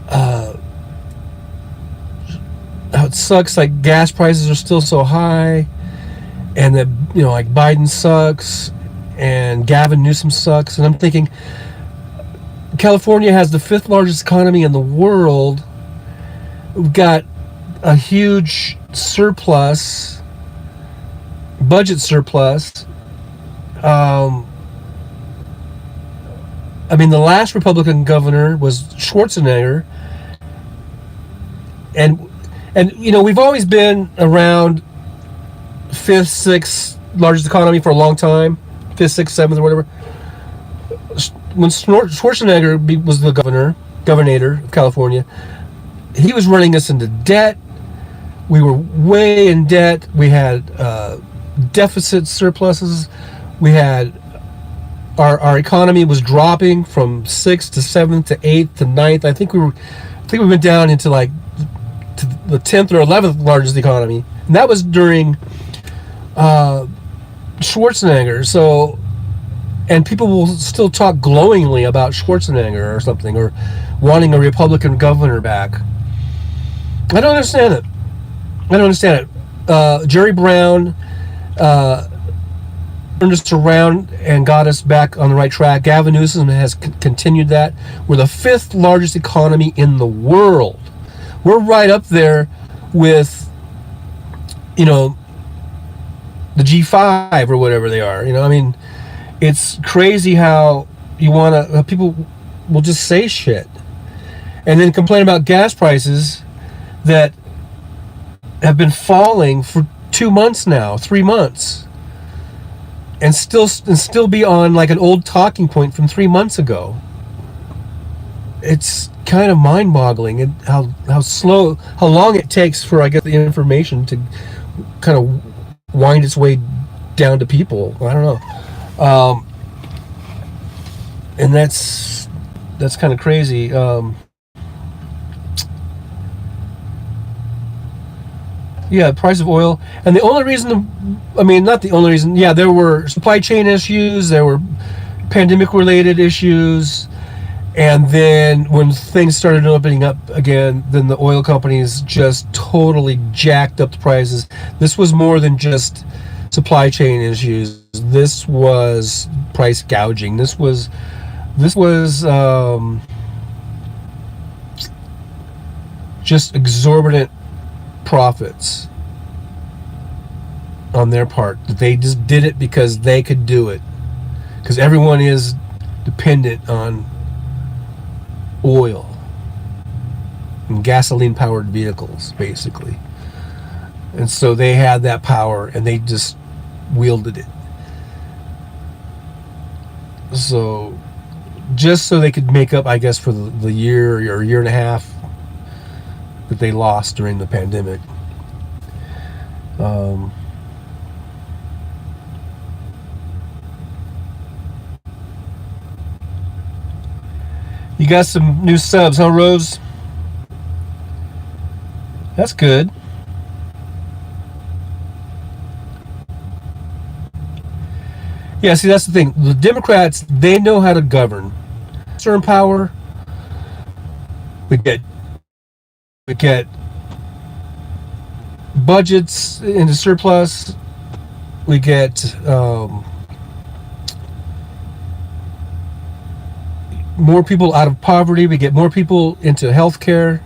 how it sucks, like gas prices are still so high, and that, you know, like Biden sucks and Gavin Newsom sucks. And I'm thinking, California has the 5th largest economy in the world. We've got a huge surplus, budget surplus. I mean, the last Republican governor was Schwarzenegger, and you know, we've always been around 5th, 6th largest economy for a long time, 5th, 6th, 7th, or whatever. When Schwarzenegger was the governor of California, he was running us into debt. We were way in debt. We had deficit surpluses. We had our economy was dropping from 6th to 7th to 8th to 9th. I think we went down into like to the 10th or 11th largest economy, and that was during Schwarzenegger. So, and people will still talk glowingly about Schwarzenegger or something, or wanting a Republican governor back. I don't understand it. Jerry Brown turned us around and got us back on the right track. Gavin Newsom has continued that. We're the 5th largest economy in the world. We're right up there with, you know, the G5 or whatever they are. You know, I mean, it's crazy how people will just say shit and then complain about gas prices that have been falling for 2 months now, 3 months, and still be on like an old talking point from 3 months ago. It's kind of mind-boggling, and how long it takes for, I guess, the information to kind of wind its way down to people. I don't know, and that's kind of crazy. Yeah, the price of oil, and the only reason, not the only reason. Yeah, there were supply chain issues, there were pandemic-related issues, and then when things started opening up again, then the oil companies just totally jacked up the prices. This was more than just supply chain issues. This was price gouging. This was just exorbitant profits on their part. They just did it because they could do it, because everyone is dependent on oil and gasoline powered vehicles, basically. And so they had that power and they just wielded it. So just so they could make up, I guess, for the year or year and a half that they lost during the pandemic. You got some new subs, huh, Rose? That's good. Yeah, see, that's the thing. The Democrats, they know how to govern. Certain power. We get budgets into surplus. We get more people out of poverty. We get more people into healthcare.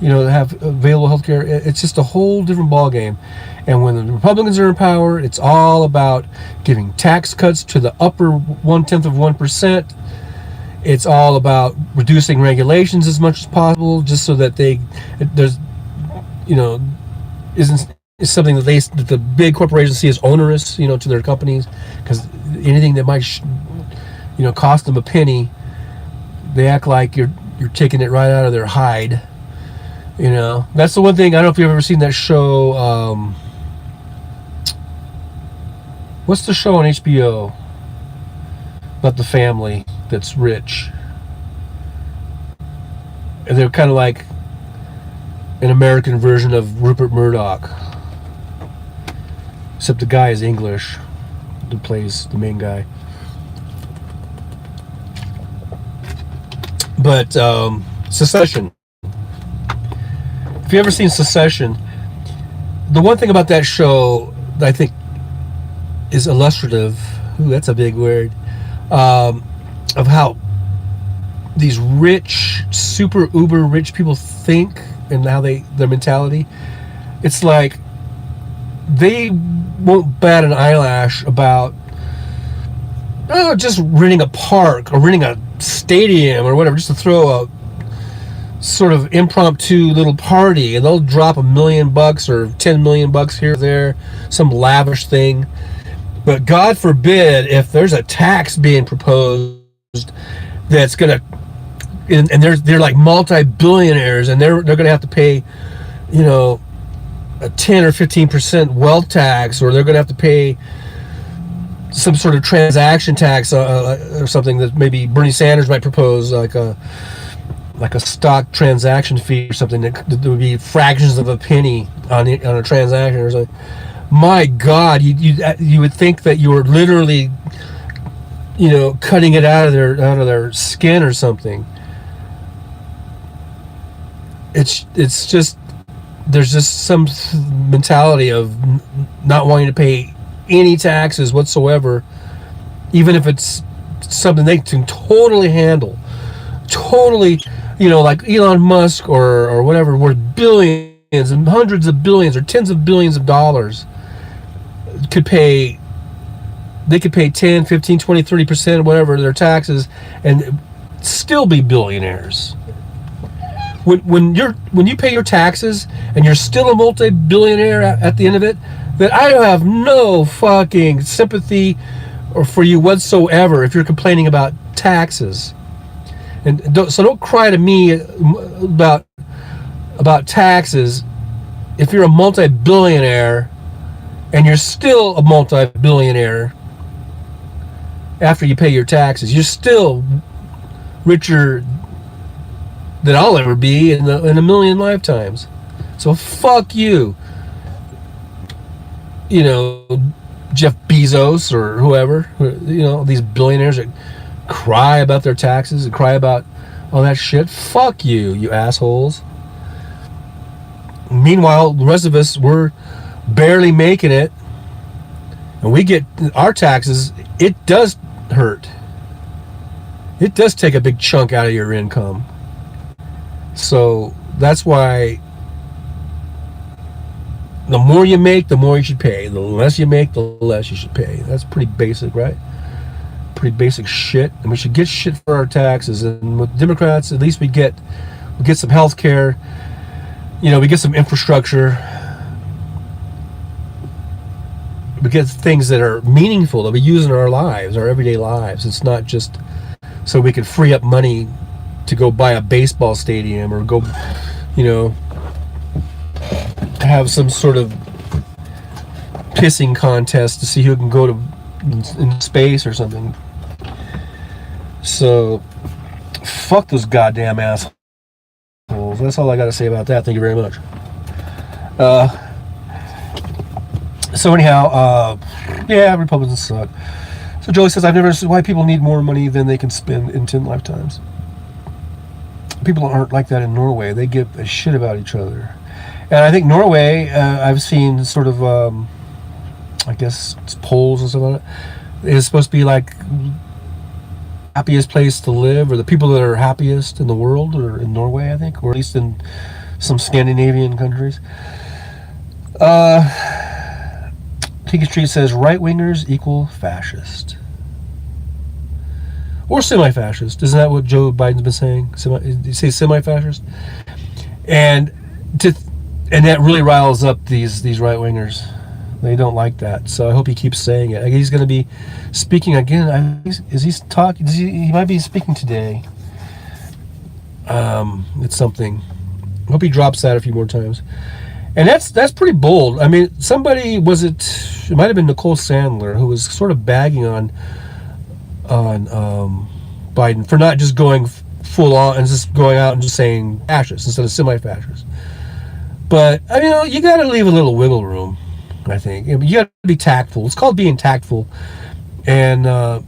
You know, have available healthcare. It's just a whole different ballgame. And when the Republicans are in power, it's all about giving tax cuts to the upper 0.1%. It's all about reducing regulations as much as possible, just so that there's, isn't is something that that the big corporations see as onerous, to their companies, because anything that might, cost them a penny, they act like you're taking it right out of their hide. That's the one thing. I don't know if you've ever seen that show. What's the show on HBO about the family that's rich? And they're kind of like an American version of Rupert Murdoch, except the guy is English, who plays the main guy. But Succession. If you've ever seen Succession, the one thing about that show that I think is illustrative, that's a big word, of how these rich, super uber rich people think and how their mentality, it's like they won't bat an eyelash about just renting a park or renting a stadium or whatever, just to throw a sort of impromptu little party, and they'll drop $1 million or $10 million here or there, some lavish thing. But God forbid if there's a tax being proposed that's gonna, and they're like multi-billionaires, and they're gonna have to pay, a 10 or 15% wealth tax, or they're gonna have to pay some sort of transaction tax or something that maybe Bernie Sanders might propose, like a stock transaction fee or something that would be fractions of a penny on a transaction or something. My God, you would think that you were literally, cutting it out of their skin or something. It's just, there's just some mentality of not wanting to pay any taxes whatsoever, even if it's something they can totally handle. Totally, like Elon Musk or whatever, worth billions and hundreds of billions or tens of billions of dollars, they could pay 10, 15, 20, 30%, whatever, their taxes, and still be billionaires. When you pay your taxes and you're still a multi-billionaire at the end of it, then I have no fucking sympathy or for you whatsoever if you're complaining about taxes. And don't cry to me about taxes if you're a multi-billionaire and you're still a multi-billionaire after you pay your taxes. You're still richer than I'll ever be in a million lifetimes. So fuck you. Jeff Bezos or whoever, these billionaires that cry about their taxes and cry about all that shit. Fuck you, you assholes. Meanwhile, the rest of us, we're barely making it, and we get our taxes. It does hurt. It does take a big chunk out of your income. So that's why the more you make, the more you should pay. The less you make, the less you should pay. That's pretty basic, right? Pretty basic shit. And we should get shit for our taxes. And with Democrats, at least we get some health care. We get some infrastructure. We get things that are meaningful that we use in our lives, our everyday lives. It's not just so we can free up money to go buy a baseball stadium or go, have some sort of pissing contest to see who can go to in space or something. So fuck those goddamn assholes. That's all I got to say about that. Thank you very much. So anyhow, Republicans suck. So Joey says, I've never understood why people need more money than they can spend in 10 lifetimes. People aren't like that in Norway. They give a shit about each other. And I think Norway, I've seen sort of, I guess it's polls and stuff like that. It's supposed to be like happiest place to live, or the people that are happiest in the world are in Norway, I think, or at least in some Scandinavian countries. Tiki Street says right-wingers equal fascist. Or semi-fascist. Isn't that what Joe Biden's been saying? Did you say semi-fascist? And that really riles up these right-wingers. They don't like that. So I hope he keeps saying it. He's going to be speaking again. Is he talking? He might be speaking today. It's something. I hope he drops that a few more times. And that's pretty bold. I mean, somebody it might have been Nicole Sandler, who was sort of bagging on Biden for not just going full on and just going out and just saying fascist instead of semi-fascist. But I mean, you got to leave a little wiggle room, I think. You got to be tactful. It's called being tactful and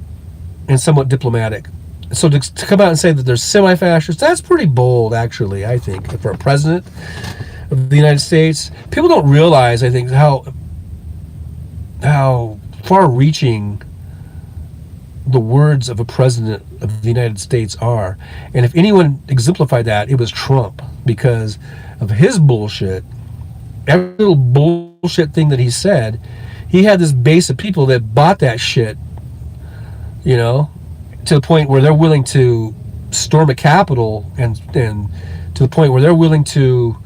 somewhat diplomatic. So to come out and say that there's semi-fascists, that's pretty bold, actually, I think, for a president of the United States. People don't realize, I think, how far-reaching the words of a president of the United States are. And if anyone exemplified that, it was Trump, because of his bullshit. Every little bullshit thing that he said, he had this base of people that bought that shit, to the point where they're willing to storm a Capitol and to the point where they're willing to,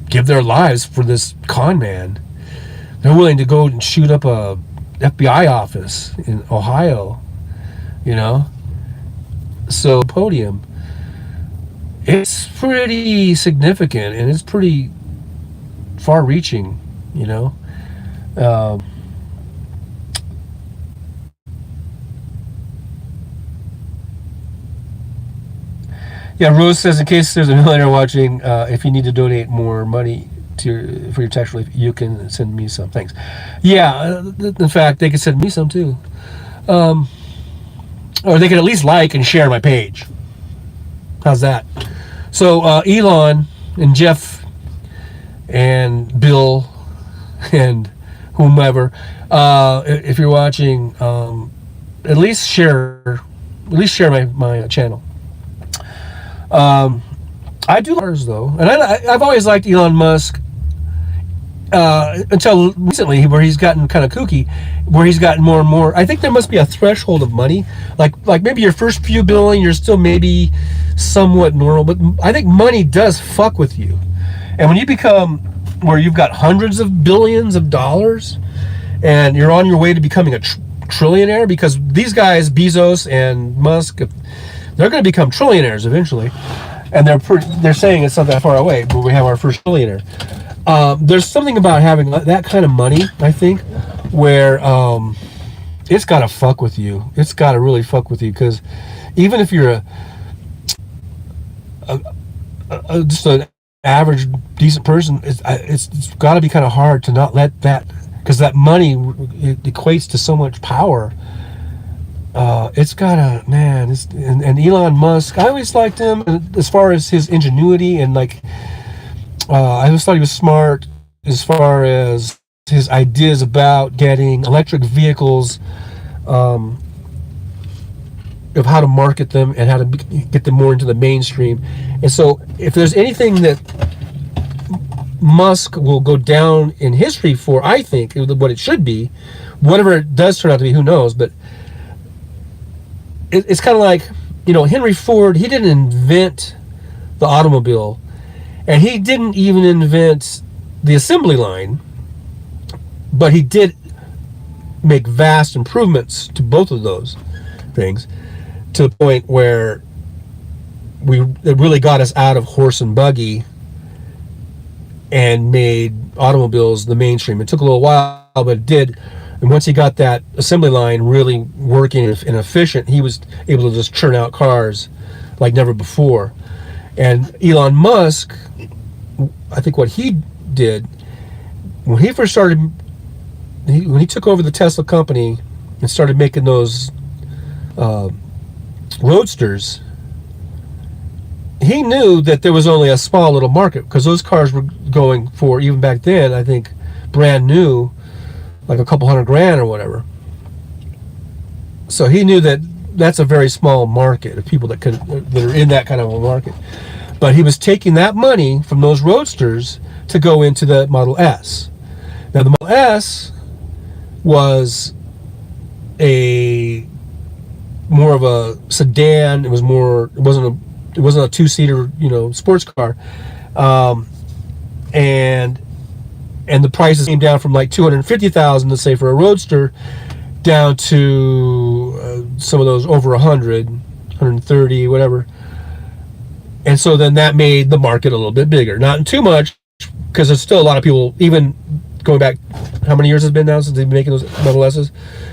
give their lives for this con man. They're willing to go and shoot up a FBI office in Ohio, So podium, it's pretty significant and it's pretty far-reaching, Yeah, Rose says, in case there's a millionaire watching, if you need to donate more money for your tax relief, you can send me some. Thanks. Yeah, in fact, they can send me some too. Or they can at least like and share my page. How's that? So Elon and Jeff and Bill and whomever, if you're watching, at least share my channel. I do ours though, and I've always liked Elon Musk until recently, where he's gotten kind of kooky, where he's gotten more and more. I think there must be a threshold of money, like maybe your first few billion, you're still maybe somewhat normal, but I think money does fuck with you, and when you become where you've got hundreds of billions of dollars, and you're on your way to becoming a trillionaire, because these guys, Bezos and Musk, they're going to become trillionaires eventually, and they're saying it's not that far away, but we have our first trillionaire. There's something about having that kind of money, I think, where it's got to fuck with you. It's got to really fuck with you, because even if you're just an average decent person, it's got to be kind of hard to not let that, because that money it equates to so much power. It's gotta, man, and Elon Musk, I always liked him as far as his ingenuity, and I always thought he was smart as far as his ideas about getting electric vehicles, of how to market them and how to get them more into the mainstream. And so if there's anything that Musk will go down in history for, I think, what it should be, whatever it does turn out to be, who knows, but it's kind of like, Henry Ford, he didn't invent the automobile, and he didn't even invent the assembly line, but he did make vast improvements to both of those things, to the point where it really got us out of horse and buggy and made automobiles the mainstream. It took a little while, but it did. And once he got that assembly line really working and efficient, he was able to just churn out cars like never before. And Elon Musk, I think what he did, when he first started, when he took over the Tesla company and started making those roadsters, he knew that there was only a small little market, because those cars were going for, even back then, I think, brand new, like a couple $100,000 or whatever. So he knew that that's a very small market of people that are in that kind of a market. But he was taking that money from those Roadsters to go into the Model S. Now the Model S was a more of a sedan. It wasn't a two-seater, sports car. And the prices came down from like $250,000, let's say, for a Roadster, down to some of those over 100, 130, whatever. And so then that made the market a little bit bigger. Not too much, because there's still a lot of people, even going back, how many years has it been now since they've been making those Model S's?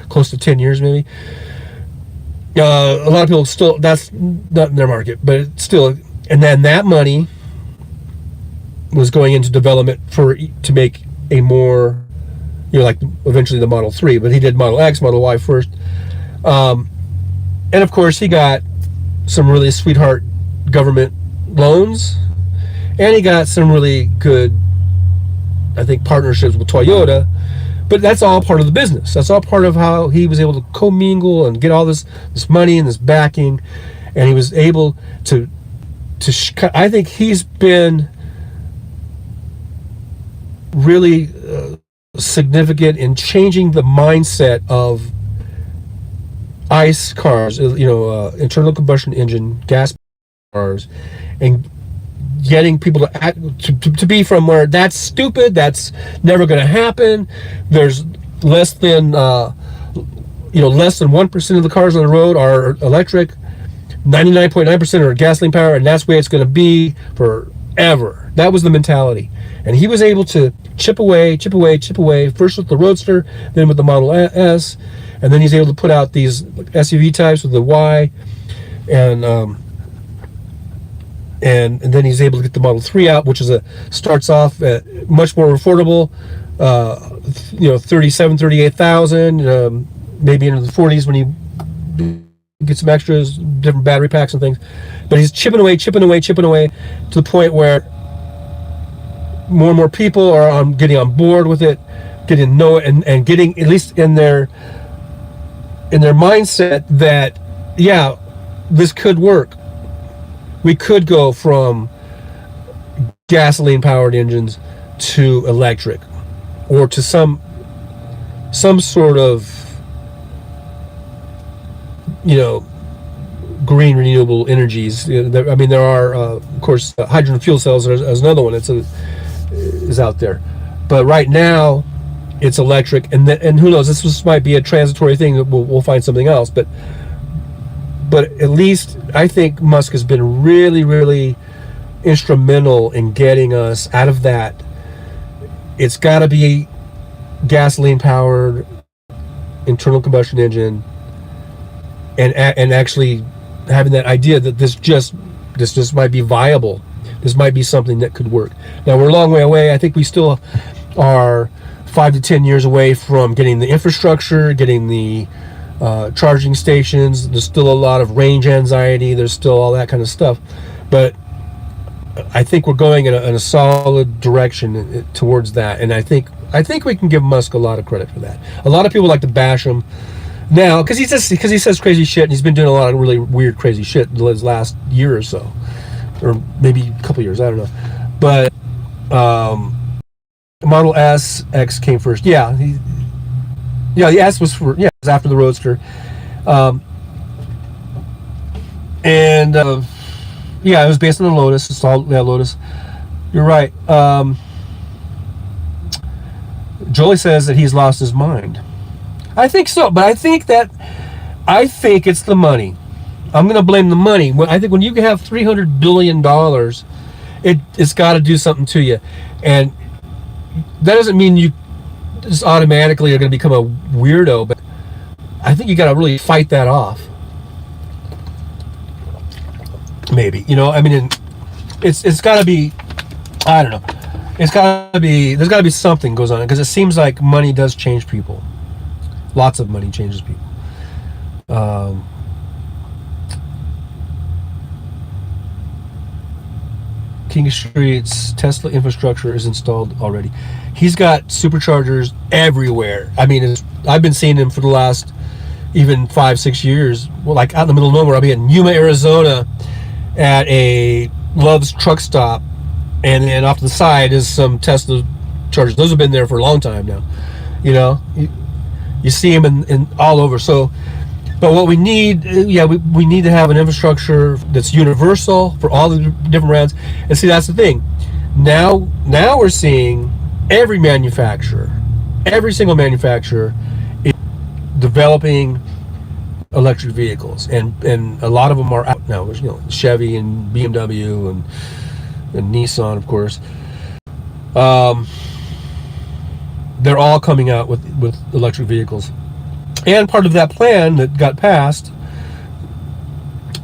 Close to 10 years, maybe. A lot of people still, that's not in their market, but it's still, and then that money was going into development to make a more, like eventually the Model 3, but he did Model X, Model Y first. And of course he got some really sweetheart government loans, and he got some really good, I think, partnerships with Toyota. But that's all part of the business. That's all part of how he was able to commingle and get all this money and this backing, and he was able to I think he's been really significant in changing the mindset of ICE cars, internal combustion engine gas cars, and getting people to be from where that's stupid, that's never going to happen. There's less than 1% of the cars on the road are electric. 99.9% are gasoline power, and that's the way it's going to be forever. That was the mentality, and he was able to chip away, first with the Roadster, then with the Model S, and then he's able to put out these SUV types with the Y, and then he's able to get the Model 3 out, which starts off at much more affordable, 38,000, maybe into the 40s when he gets some extras, different battery packs and things. But he's chipping away to the point where more and more people are getting on board with it, getting to know it, and getting, at least in their mindset, that yeah, this could work. We could go from gasoline-powered engines to electric, or to some sort of, green renewable energies. There are, of course, hydrogen fuel cells. There's another one is out there, but right now it's electric, and who knows? This might be a transitory thing. We'll find something else, but at least I think Musk has been really, really instrumental in getting us out of that. It's got to be gasoline-powered, internal combustion engine, and actually having that idea that this just might be viable. This might be something that could work. Now, we're a long way away. I think we still are 5 to 10 years away from getting the infrastructure, getting the charging stations. There's still a lot of range anxiety. There's still all that kind of stuff, but I think we're going in a solid direction towards that. And I think we can give Musk a lot of credit for that. A lot of people like to bash him now because he says crazy shit, and he's been doing a lot of really weird, crazy shit in his last year or so, or maybe a couple years. I don't know, but Model S, X came first. Yeah, the S was after the Roadster, and it was based on the Lotus. It's all Lotus. You're right. Jolie says that he's lost his mind. I think so, but I think it's the money. I'm going to blame the money. I think when you have $300 billion, it's got to do something to you, and that doesn't mean you just automatically are going to become a weirdo, but I think you got to really fight that off. Maybe, it's got to be, I don't know. There's got to be something goes on, because it seems like money does change people. Lots of money changes people. King Street's Tesla infrastructure is installed already. He's got superchargers everywhere. I've been seeing him for the last even 5-6 years. Well, like out in the middle of nowhere. I'll be in Yuma, Arizona, at a Love's truck stop, and then off to the side is some Tesla chargers. Those have been there for a long time now. You see them in all over. So, but what we need, we need to have an infrastructure that's universal for all the different brands. And see, that's the thing. Now we're seeing every single manufacturer is developing electric vehicles, and a lot of them are out now. There's Chevy and BMW and Nissan, of course. They're all coming out with electric vehicles. And part of that plan that got passed,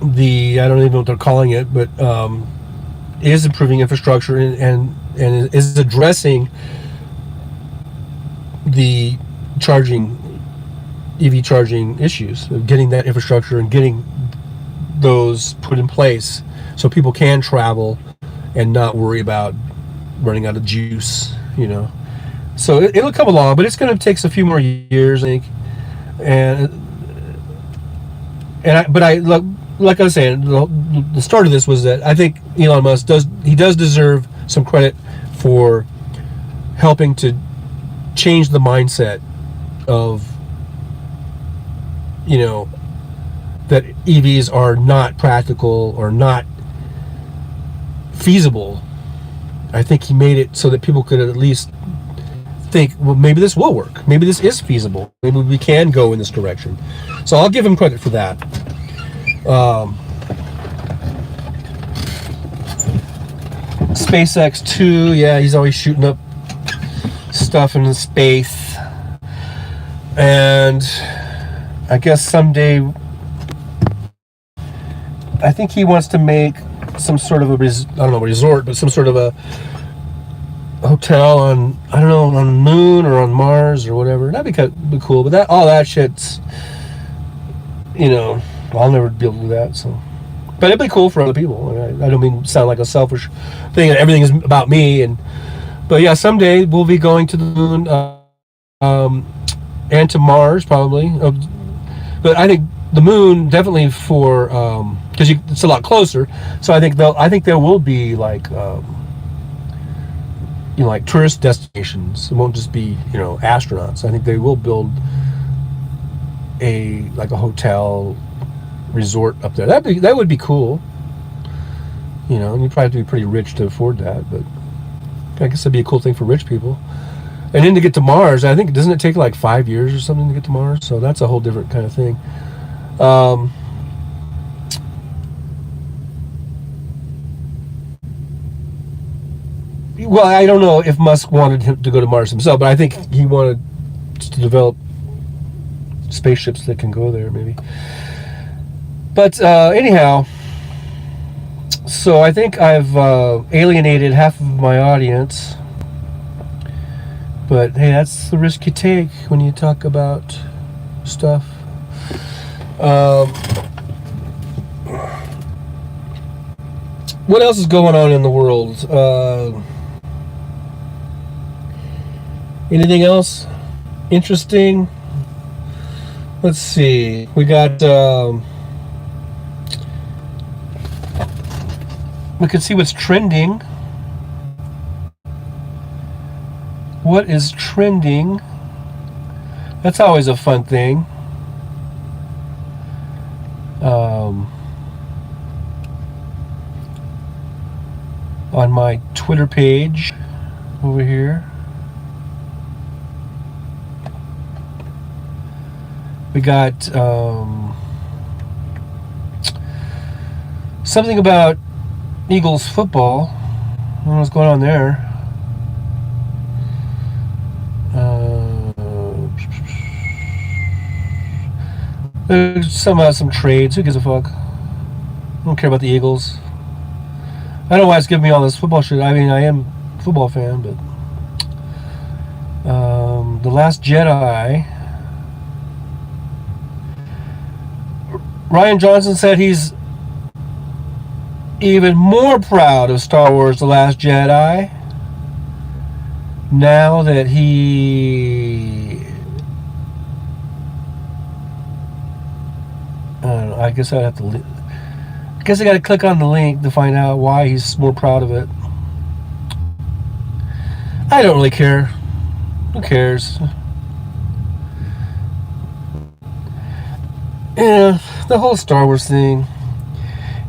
I don't even know what they're calling it, but is improving infrastructure and is addressing the EV charging issues, of getting that infrastructure and getting those put in place so people can travel and not worry about running out of juice, So it'll come along, but it's going to take a few more years, I think. Like I was saying, the start of this was that I think Elon Musk does deserve some credit for helping to change the mindset of that EVs are not practical or not feasible. I think he made it so that people could at least think, well, maybe this will work. Maybe this is feasible. Maybe we can go in this direction. So I'll give him credit for that. SpaceX too, he's always shooting up stuff in space. And I guess someday, I think he wants to make some sort of resort, but some sort of a hotel on the moon or on Mars or whatever. That'd be cool. But all that shit's, I'll never be able to do that. So, but it'd be cool for other people. I don't mean to sound like a selfish thing that everything is about me. But yeah, someday we'll be going to the moon and to Mars probably. But I think the moon definitely for because it's a lot closer. So I think there will be like tourist destinations. It won't just be astronauts. I think they will build a hotel resort up there. That would be cool. And you'd probably have to be pretty rich to afford that, but I guess that'd be a cool thing for rich people. And then to get to Mars, I think, doesn't it take like 5 years or something to get to Mars? So that's a whole different kind of thing. Well, I don't know if Musk wanted him to go to Mars himself, but I think he wanted to develop spaceships that can go there, maybe. But anyhow, so I think I've alienated half of my audience. But hey, that's the risk you take when you talk about stuff. What else is going on in the world? Anything else interesting? Let's see. We got. We can see what's trending. What is trending? That's always a fun thing. On my Twitter page over here, we got something about Eagles football. I don't know what's going on there. There's some trades. Who gives a fuck? I don't care about the Eagles. I don't know why it's giving me all this football shit. I mean, I am a football fan, but The Last Jedi. Rian Johnson said he's even more proud of Star Wars The Last Jedi now that I guess I'd have to I guess I got to click on the link to find out why he's more proud of it. I don't really care. Who cares? Yeah, the whole Star Wars thing.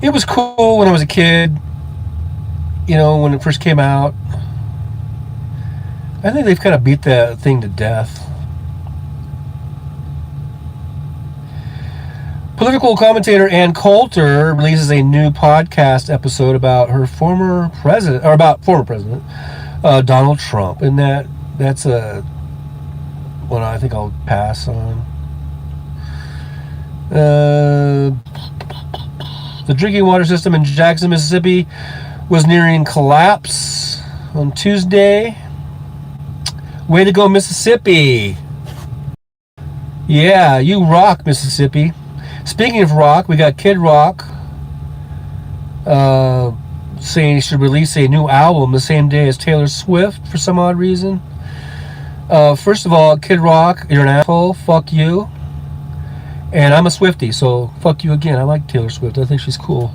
It was cool when I was a kid. You know, when it first came out. I think they've kind of beat that thing to death. Political commentator Ann Coulter releases a new podcast episode about her former president, Donald Trump, and that's a one I think I'll pass on. The drinking water system in Jackson, Mississippi, was nearing collapse on Tuesday. Way to go, Mississippi! Yeah, you rock, Mississippi. Speaking of rock, we got Kid Rock saying he should release a new album the same day as Taylor Swift for some odd reason. First of all, Kid Rock, you're an asshole. Fuck you. And I'm a Swiftie, so fuck you again. I like Taylor Swift. I think she's cool.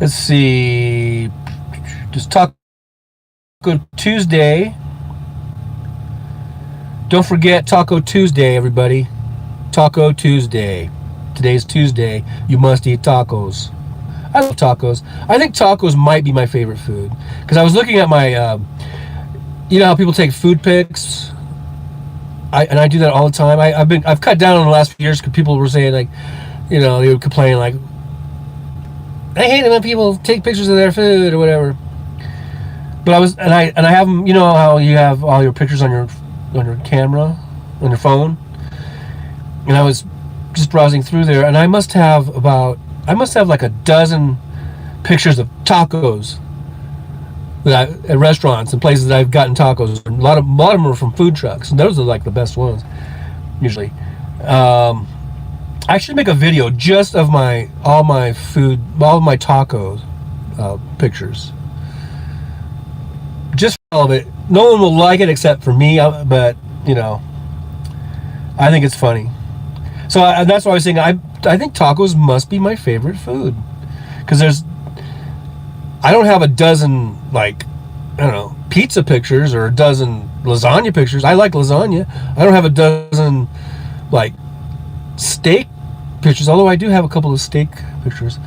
Let's see. Just Taco Tuesday. Don't forget Taco Tuesday, everybody. Taco Tuesday. Today's Tuesday. You must eat tacos. I love tacos. I think tacos might be my favorite food. Because I was looking at my... you know how people take food pics? And I do that all the time. I've cut down in the last few years because people were saying, like, you know, they would complain, like, I hate it when people take pictures of their food or whatever. But I have them, you know how you have all your pictures on your camera, on your phone? And I was just browsing through there, and I must have like a dozen pictures of tacos at restaurants and places that I've gotten tacos. A lot of them are from food trucks, and those are like the best ones usually. I should make a video just of all of my tacos pictures. Just for all of it. No one will like it except for me, but you know, I think it's funny. So that's why I was saying I think tacos must be my favorite food, because I don't have a dozen, like, I don't know, pizza pictures or a dozen lasagna pictures. I like lasagna. I don't have a dozen, like, steak pictures, although I do have a couple of steak pictures.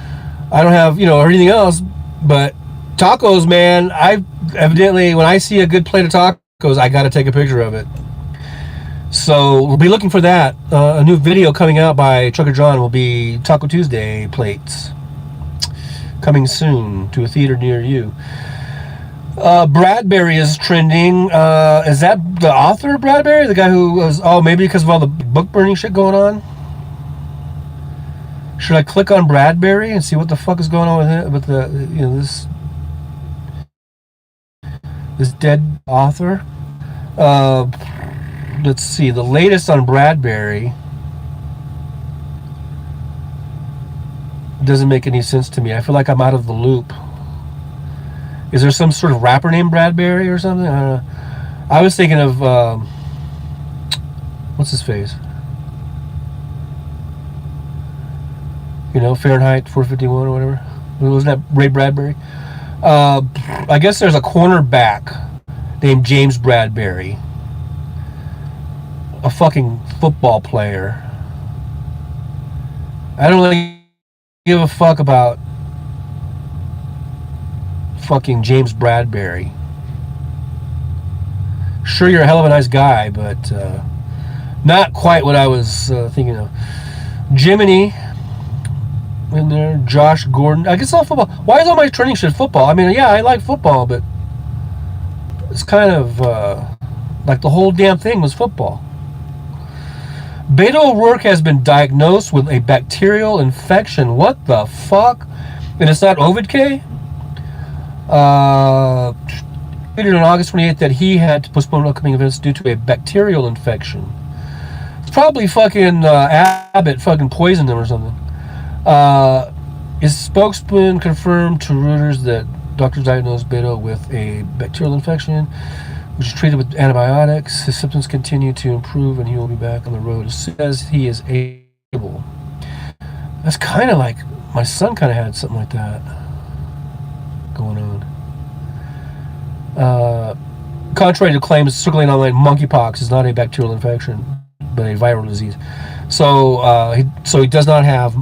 I don't have, you know, everything else, but tacos, man, evidently, when I see a good plate of tacos, I got to take a picture of it. So we'll be looking for that. A new video coming out by Trucker John will be Taco Tuesday plates. Coming soon to a theater near you. Bradbury is trending. Is that the author of Bradbury? The guy who was... Oh, maybe because of all the book burning shit going on? Should I click on Bradbury and see what the fuck is going on with him? With the, you know, this dead author? Let's see. The latest on Bradbury doesn't make any sense to me. I feel like I'm out of the loop. Is there some sort of rapper named Bradbury or something? I don't know. I was thinking of what's his face? You know, Fahrenheit 451 or whatever. Wasn't that Ray Bradbury? I guess there's a cornerback named James Bradbury, a fucking football player. I don't really give a fuck about fucking James Bradbury. Sure, you're a hell of a nice guy, but not quite what I was thinking of. Jiminy in there, Josh Gordon. I guess all football. Why is all my trending shit football? I mean, yeah, I like football, but it's kind of like the whole damn thing was football. Beto O'Rourke has been diagnosed with a bacterial infection. What the fuck? And it's not Ovid-K? Tweeted on August 28th that he had to postpone upcoming events due to a bacterial infection. It's probably fucking Abbott fucking poisoned him or something. His spokesman confirmed to Reuters that doctors diagnosed Beto with a bacterial infection, which is treated with antibiotics. His symptoms continue to improve, and he will be back on the road as soon as he is able. That's kind of like my son kind of had something like that going on. Contrary to claims circulating online, monkeypox is not a bacterial infection, but a viral disease. So he does not have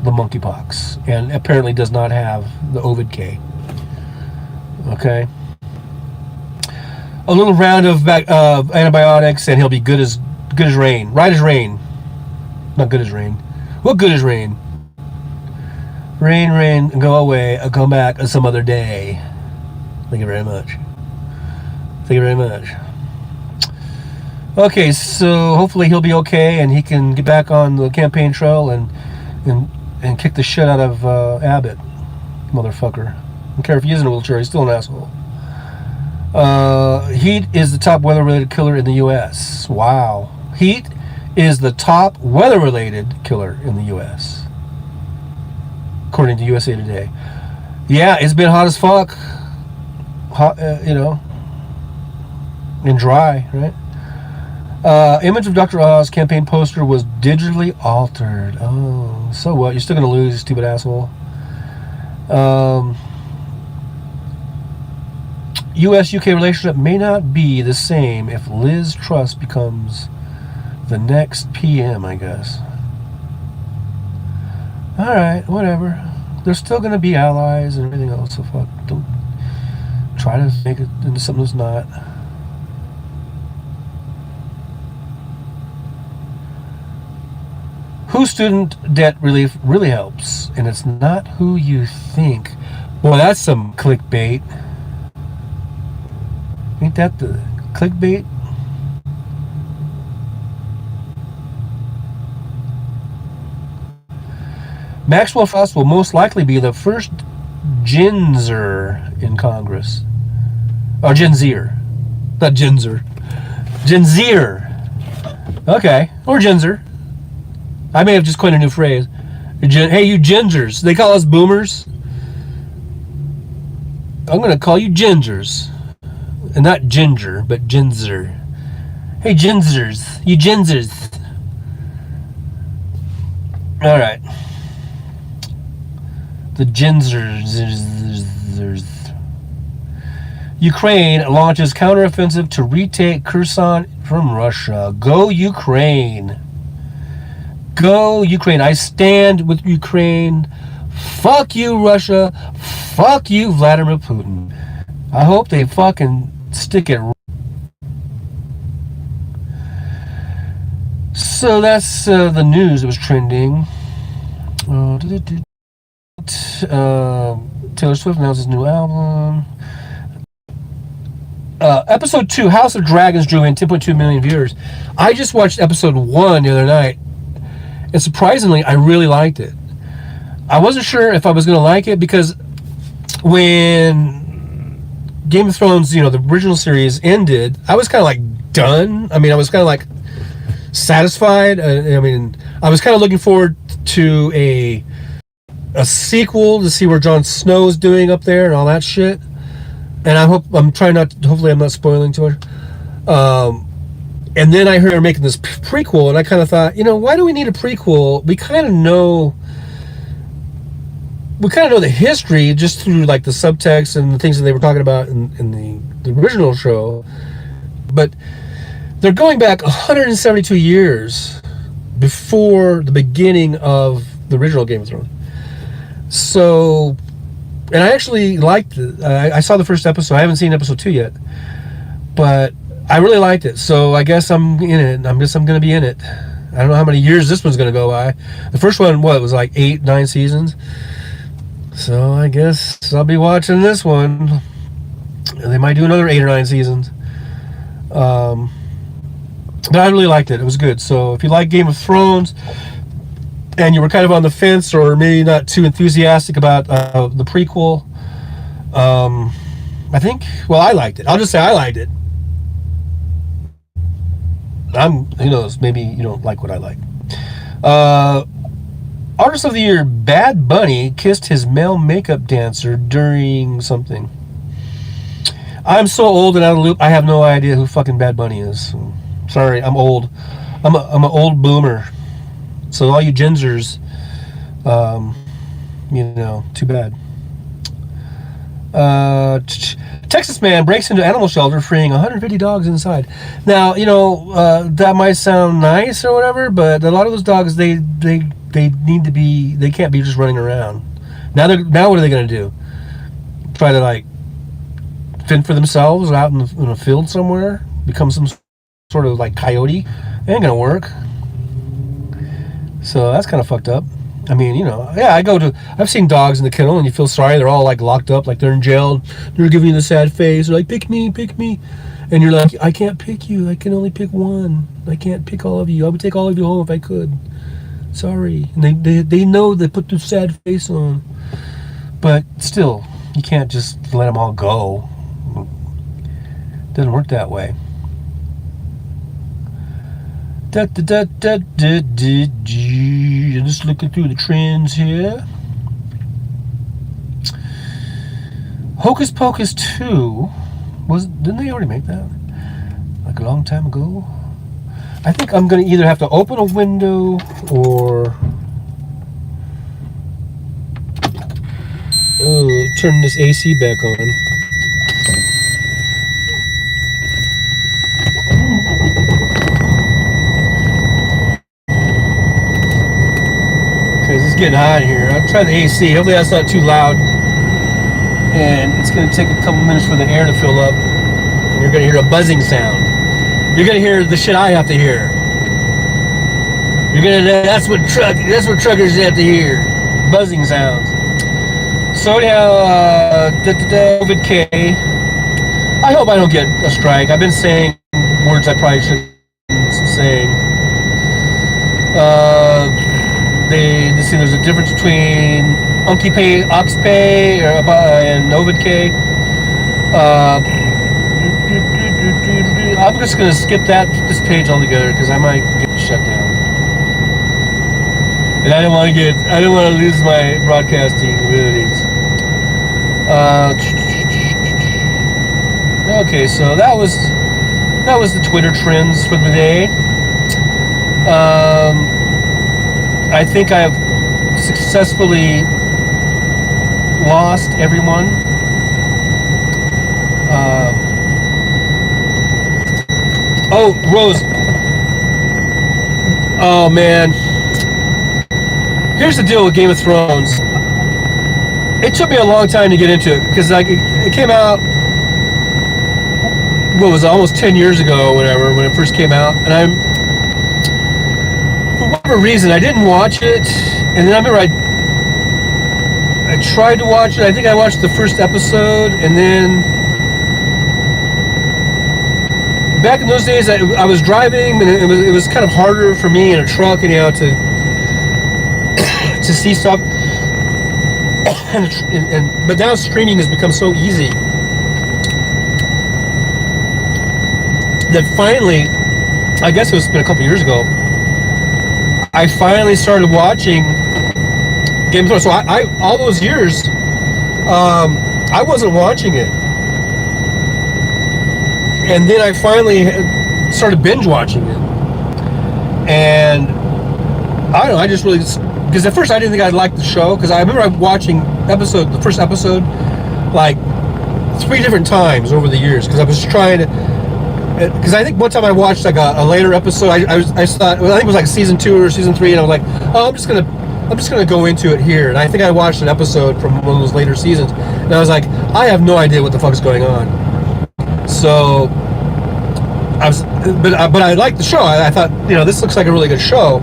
the monkeypox, and apparently does not have the Ovid K. Okay. A little round of antibiotics, and he'll be good as rain. Right as rain. Not good as rain. What good is rain? Rain, and go away. I'll come back some other day. Thank you very much. Thank you very much. Okay, so hopefully he'll be okay, and he can get back on the campaign trail and kick the shit out of Abbott, motherfucker. I don't care if he is in a wheelchair; he's still an asshole. Heat is the top weather-related killer in the U.S. Wow. Heat is the top weather-related killer in the U.S. according to USA Today. Yeah, it's been hot as fuck. Hot, and dry, right? Image of Dr. Oz campaign poster was digitally altered. Oh, so what? You're still going to lose, you stupid asshole. U.S.-UK relationship may not be the same if Liz Truss becomes the next PM, I guess. Alright, whatever. They're still going to be allies and everything else, so fuck. Don't try to make it into something that's not. Who student debt relief really helps, and it's not who you think. Boy, that's some clickbait. Ain't that the clickbait? Maxwell Frost will most likely be the first Gen-zer in Congress. Or Gen-zer. Not Gen-zer. Gen-zer. Okay. Or Gen-zer. I may have just coined a new phrase. Hey, you Gingers. They call us boomers. I'm going to call you Gingers. And not ginger, but Gen-zer. Hey, Genzers. You Genzers. All right. The Genzers. Ukraine launches counteroffensive to retake Kherson from Russia. Go Ukraine. Go Ukraine. I stand with Ukraine. Fuck you, Russia. Fuck you, Vladimir Putin. I hope they fucking stick it. So that's the news that was trending. Taylor Swift announces new album. Episode 2, House of Dragons, drew in 10.2 million viewers. I just watched episode 1 the other night, and surprisingly, I really liked it. I wasn't sure if I was going to like it, because when Game of Thrones, the original series ended, I was kind of like done. I mean, I was kind of like satisfied. I was kind of looking forward to a sequel to see where Jon Snow's doing up there and all that shit. And hopefully I'm not spoiling too much. And then I heard they're making this prequel, and I kind of thought, why do we need a prequel? We kind of know the history just through like the subtext and the things that they were talking about in the original show. But they're going back 172 years before the beginning of the original Game of Thrones. So, and I actually liked it. I saw the first episode. I haven't seen episode 2 yet, but I really liked it. So I guess I'm in it. I'm going to be in it. I don't know how many years this one's going to go by. The first one, was like 8-9 seasons. So I guess I'll be watching this one. They might do another 8 or 9 seasons. But I really liked it. It was good. So if you like Game of Thrones and you were kind of on the fence or maybe not too enthusiastic about the prequel, I liked it. I'll just say I liked it. Who knows, maybe you don't like what I like. Artist of the Year, Bad Bunny kissed his male makeup dancer during something. I'm so old and out of the loop. I have no idea who fucking Bad Bunny is. Sorry, I'm old. I'm an old boomer. So all you gingers, too bad. Texas man breaks into animal shelter, freeing 150 dogs inside. Now, that might sound nice or whatever, but a lot of those dogs, they need to be. They can't be just running around. Now what are they going to do? Try to fend for themselves out in a field somewhere? Become some sort of coyote? It ain't gonna work. So that's kind of fucked up. I mean, I've seen dogs in the kennel and you feel sorry. They're all locked up, they're in jail. They're giving you the sad face. They're like, pick me. And you're like, I can't pick you. I can only pick one. I can't pick all of you. I would take all of you home if I could. Sorry. And they know they put the sad face on. But still, you can't just let them all go. It doesn't work that way. Just looking through the trends here. Hocus Pocus 2 didn't they already make that? A long time ago? I think I'm gonna either have to open a window or turn this AC back on. Because it's getting hot in here. I'll try the AC. Hopefully that's not too loud. And it's going to take a couple minutes for the air to fill up. And you're going to hear a buzzing sound. You're going to hear the shit I have to hear. That's what truckers have to hear. Buzzing sounds. So anyhow, COVID K. I hope I don't get a strike. I've been saying words I probably shouldn't be saying. There's a difference between Unky Pay, Ox Pay, and Ovid K. I'm just gonna skip this page altogether because I might get shut down, and I don't want to lose my broadcasting abilities. Okay, so that was the Twitter trends for the day. I think I have successfully lost everyone. Rose. Oh man. Here's the deal with Game of Thrones. It took me a long time to get into it because it came out. What was it, almost 10 years ago, or whatever, when it first came out, and for whatever reason, I didn't watch it, and then I remember I tried to watch it. I think I watched the first episode, and then back in those days, I was driving, and it was kind of harder for me in a truck, anyhow, to see stuff. But now streaming has become so easy that finally, I guess it's been a couple years ago, I finally started watching Game of Thrones. So I all those years, I wasn't watching it. And then I finally started binge watching it. And I don't know, I just really, because at first I didn't think I'd like the show, because I remember watching the first episode, 3 different times over the years, because I was trying to, because I think one time I watched a later episode. I thought, I think it was season 2 or season 3, and I was like, oh, I'm just gonna go into it here. And I think I watched an episode from one of those later seasons, and I was like, I have no idea what the fuck is going on. So but I liked the show. I thought, this looks like a really good show.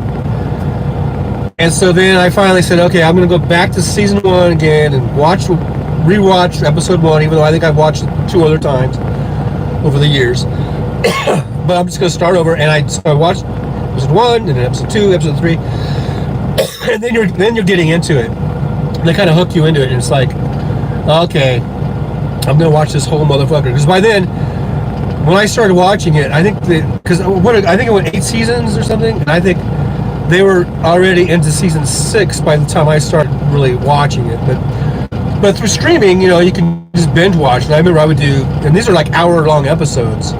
And so then I finally said, okay, I'm gonna go back to season 1 again and rewatch episode 1, even though I think I've watched it 2 other times over the years. But I'm just going to start over, and I watched episode 1, and then episode 2, episode 3, and then you're getting into it. And they kind of hook you into it, and it's like, okay, I'm going to watch this whole motherfucker. Because by then, when I started watching it, I think it went 8 seasons or something, and I think they were already into season 6 by the time I started really watching it. But But through streaming, you can just binge watch. And I remember I would do, and these are like hour-long episodes.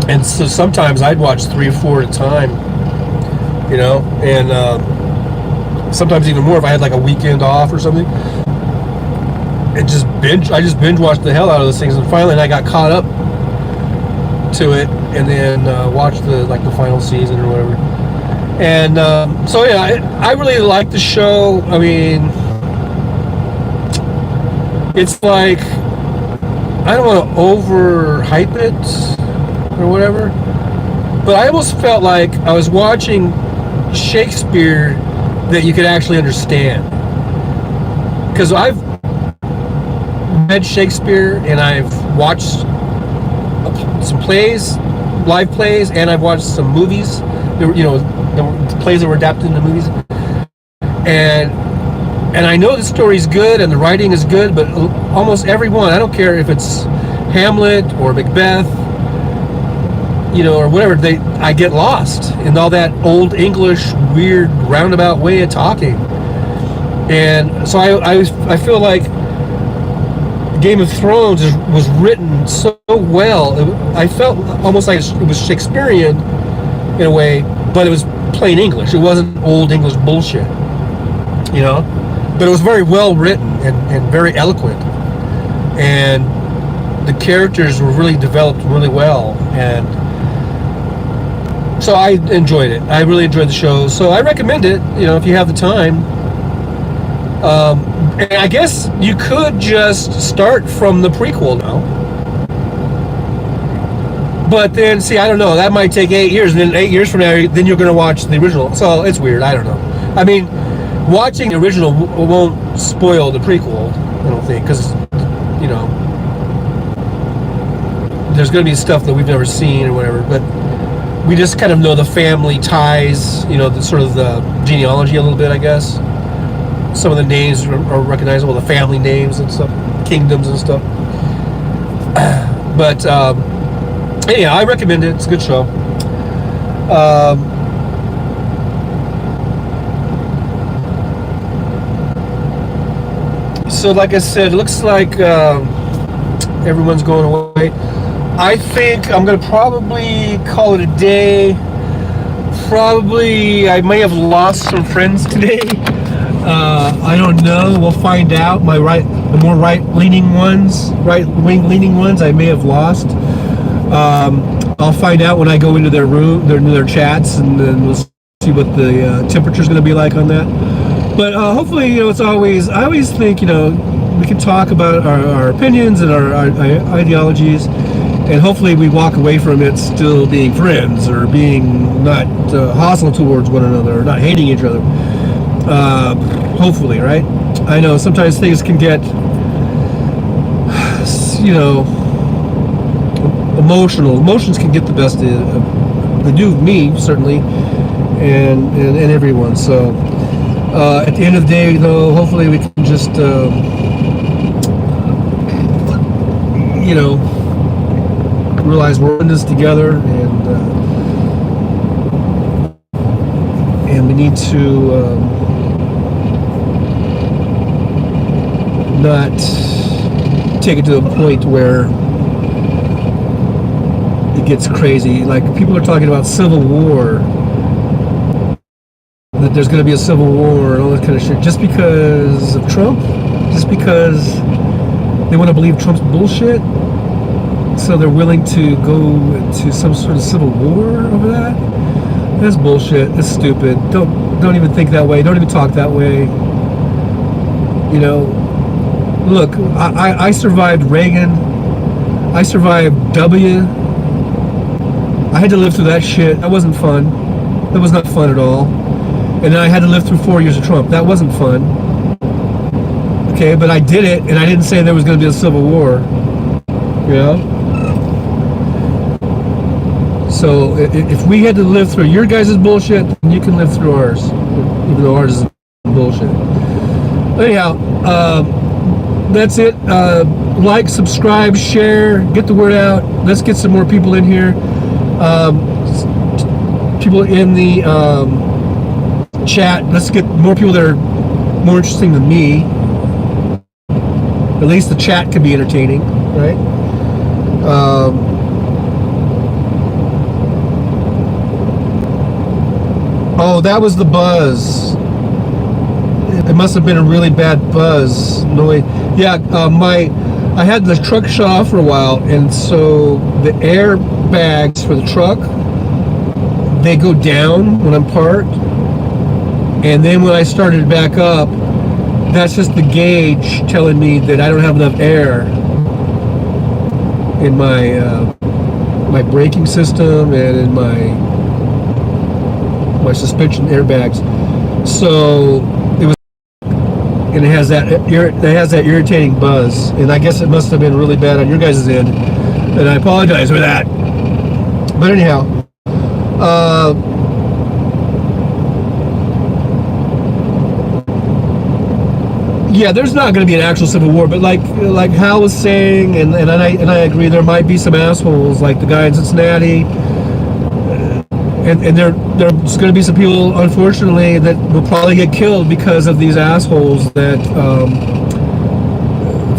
And so sometimes I'd watch 3 or 4 at a time, and sometimes even more if I had like a weekend off or something. I just binge watched the hell out of those things, and finally I got caught up to it, and then watched the final season or whatever. And so yeah, I really like the show. I mean, it's like, I don't want to overhype it or whatever, but I almost felt like I was watching Shakespeare that you could actually understand, because I've read Shakespeare and I've watched some plays, live plays, and I've watched some movies. There were, the plays that were adapted into movies, and I know the story's good and the writing is good, but almost every one, I don't care if it's Hamlet or Macbeth, or whatever, I get lost in all that old English weird roundabout way of talking. And so I feel like Game of Thrones was written so well. I felt almost like it was Shakespearean in a way, but it was plain English. It wasn't old English bullshit, but it was very well written and very eloquent, and the characters were really developed really well, and so I enjoyed it. I really enjoyed the show, so I recommend it, if you have the time. And I guess you could just start from the prequel now. But then, see, I don't know, that might take 8 years, and then 8 years from now, then you're going to watch the original. So it's weird, I don't know. I mean, watching the original won't spoil the prequel, I don't think, because, there's going to be stuff that we've never seen or whatever, but we just kind of know the family ties, the sort of the genealogy a little bit, I guess. Some of the names are recognizable, the family names and stuff, kingdoms and stuff. But anyhow, I recommend it. It's a good show. So like I said, it looks like everyone's going away. I think I'm going to probably call it a day. Probably I may have lost some friends today. I don't know. We'll find out. The more right-wing leaning ones, I may have lost. I'll find out when I go into their room, their chats, and then we'll see what the temperature's going to be like on that. But hopefully, it's always. I always think, we can talk about our opinions and our ideologies, and hopefully we walk away from it still being friends, or being not hostile towards one another, or not hating each other. Hopefully, right? I know sometimes things can get, emotional. Emotions can get the best of they do me, certainly, and everyone. So at the end of the day, though, hopefully we can just realize we're in this together, and we need to not take it to a point where it gets crazy. Like, people are talking about civil war, that there's going to be a civil war and all that kind of shit, just because of Trump, just because they want to believe Trump's bullshit, so they're willing to go to some sort of civil war over that. That's bullshit. That's stupid. Don't even think that way. Don't even talk that way. Look, I survived Reagan. I survived W. I had to live through that shit. That wasn't fun. That was not fun at all. And then I had to live through 4 years of Trump. That wasn't fun. Okay, but I did it, and I didn't say there was going to be a civil war. So if we had to live through your guys' bullshit, then you can live through ours, even though ours is bullshit. Anyhow, that's it. Like, subscribe, share, get the word out. Let's get some more people in here. People in the chat. Let's get more people that are more interesting than me. At least the chat can be entertaining, right? Oh, that was the buzz. It must have been a really bad buzz noise. Yeah, I had the truck shut off for a while, and so the airbags for the truck, they go down when I'm parked, and then when I started back up, that's just the gauge telling me that I don't have enough air in my braking system and in my suspension airbags. So it was, and it has that irritating buzz, and I guess it must have been really bad on your guys' end, and I apologize for that. But anyhow, yeah, there's not going to be an actual civil war, but like Hal was saying, and I agree, there might be some assholes like the guy in Cincinnati, and there's going to be some people, unfortunately, that will probably get killed because of these assholes that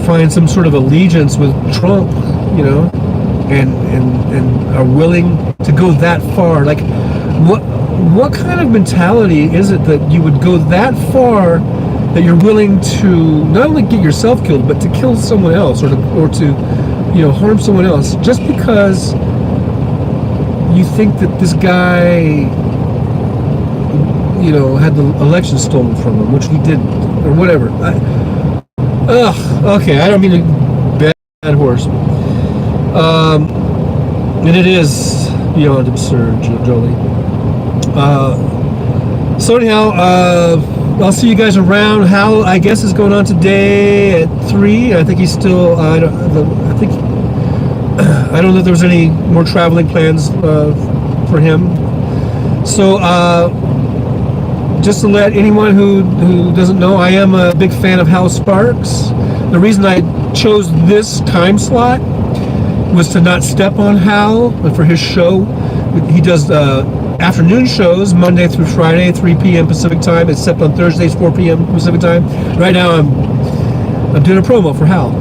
find some sort of allegiance with Trump, you know, and are willing to go that far. Like, what kind of mentality is it that you would go that far, that you're willing to not only get yourself killed, but to kill someone else, or to you know, harm someone else, just because you think that this guy, you know, had the election stolen from him, which he didn't, or whatever. Okay, I don't mean to bad horse. And it is beyond absurd, Jolie. So anyhow, I'll see you guys around. Hal, I guess, is going on today at 3. I think he's still. I don't know if there was any more traveling plans for him. So just to let anyone who doesn't know, I am a big fan of Hal Sparks. The reason I chose this time slot was to not step on Hal for his show. He does afternoon shows Monday through Friday, 3 p.m. Pacific time, except on Thursdays, 4 p.m. Pacific time. Right now I'm doing a promo for Hal.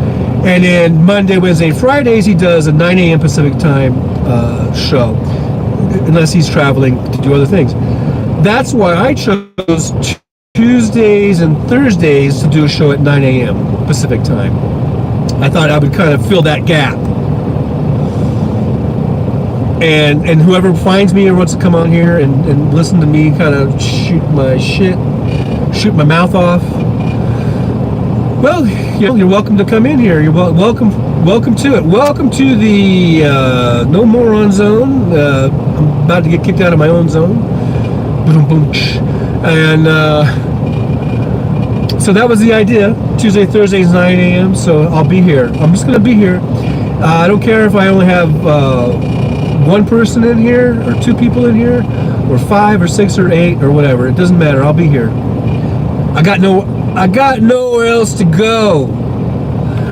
And then Monday, Wednesday, Fridays, he does a 9 a.m. Pacific time show, unless he's traveling to do other things. That's why I chose Tuesdays and Thursdays to do a show at 9 a.m. Pacific time. I thought I would kind of fill that gap. And whoever finds me or wants to come on here and listen to me kind of shoot my mouth off, well, you're welcome to come in here. You're welcome to it. Welcome to the No Moron Zone. I'm about to get kicked out of my own zone. And so that was the idea. Tuesday, Thursdays, 9 a.m. So I'll be here. I'm just going to be here. I don't care if I only have one person in here, or 2 people in here, or 5 or 6 or 8 or whatever. It doesn't matter. I'll be here. I got nowhere else to go.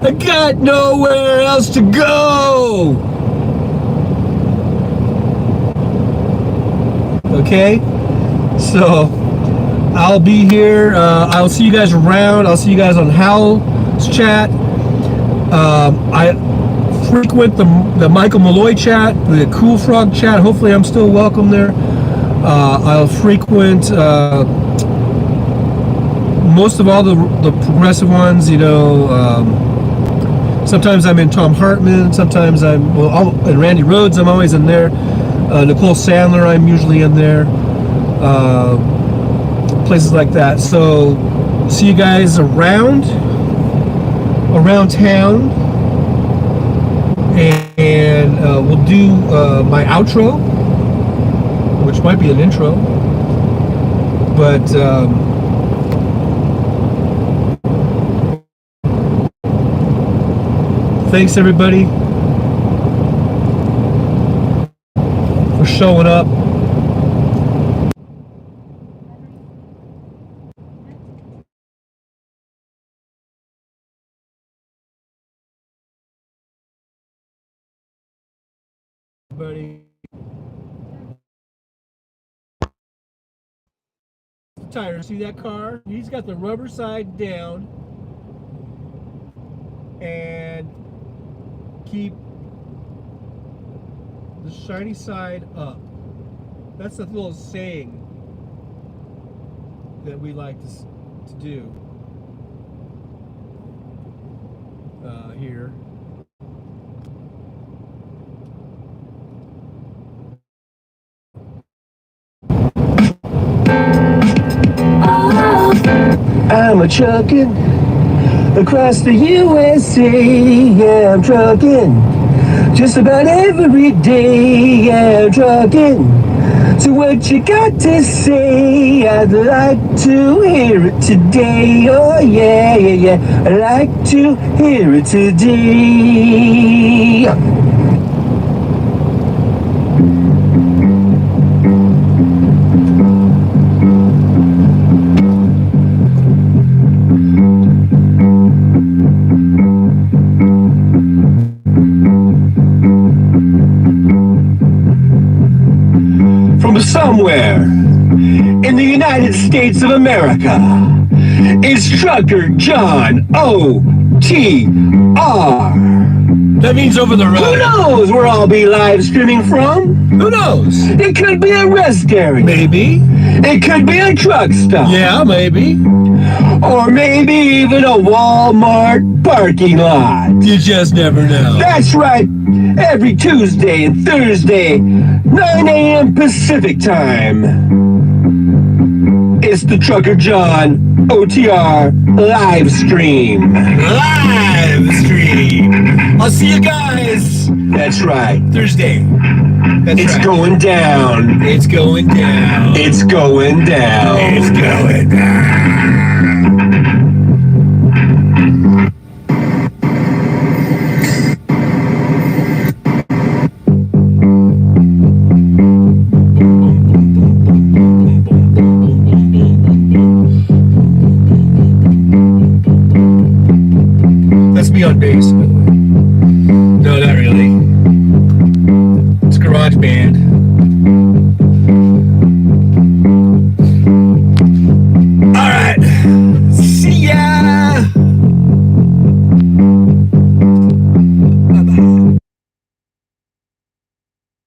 I got nowhere else to go. Okay? So, I'll be here. I'll see you guys around. I'll see you guys on Hal's chat. I frequent the Michael Malloy chat, the Cool Frog chat. Hopefully I'm still welcome there. I'll frequent most of all the progressive ones, you know. Sometimes I'm in Tom Hartman, sometimes I'm in Randy Rhodes. I'm always in there. Nicole Sandler, I'm usually in there. Places like that. So see you guys around town, and we'll do my outro, which might be an intro, but thanks everybody for showing up. Everybody. Tire, see that car? He's got the rubber side down. and keep the shiny side up. That's a little saying that we like to do here. I'm a trucking across the USA. Yeah, I'm trucking just about every day. Yeah, I'm trucking. So what you got to say? I'd like to hear it today. Oh yeah, yeah, yeah. I'd like to hear it today. From somewhere in the United States of America, it's Trucker John O.T.R. That means over the road. Who knows where I'll be live streaming from? Who knows? It could be a rest area. Maybe. It could be a truck stop. Yeah, maybe. Or maybe even a Walmart parking lot. You just never know. That's right. Every Tuesday and Thursday, 9 a.m. Pacific time. It's the Trucker John OTR live stream. Live stream. I'll see you guys That's right. Thursday. That's It's right. going down. It's going down. It's going down. It's going down. That's me on bass.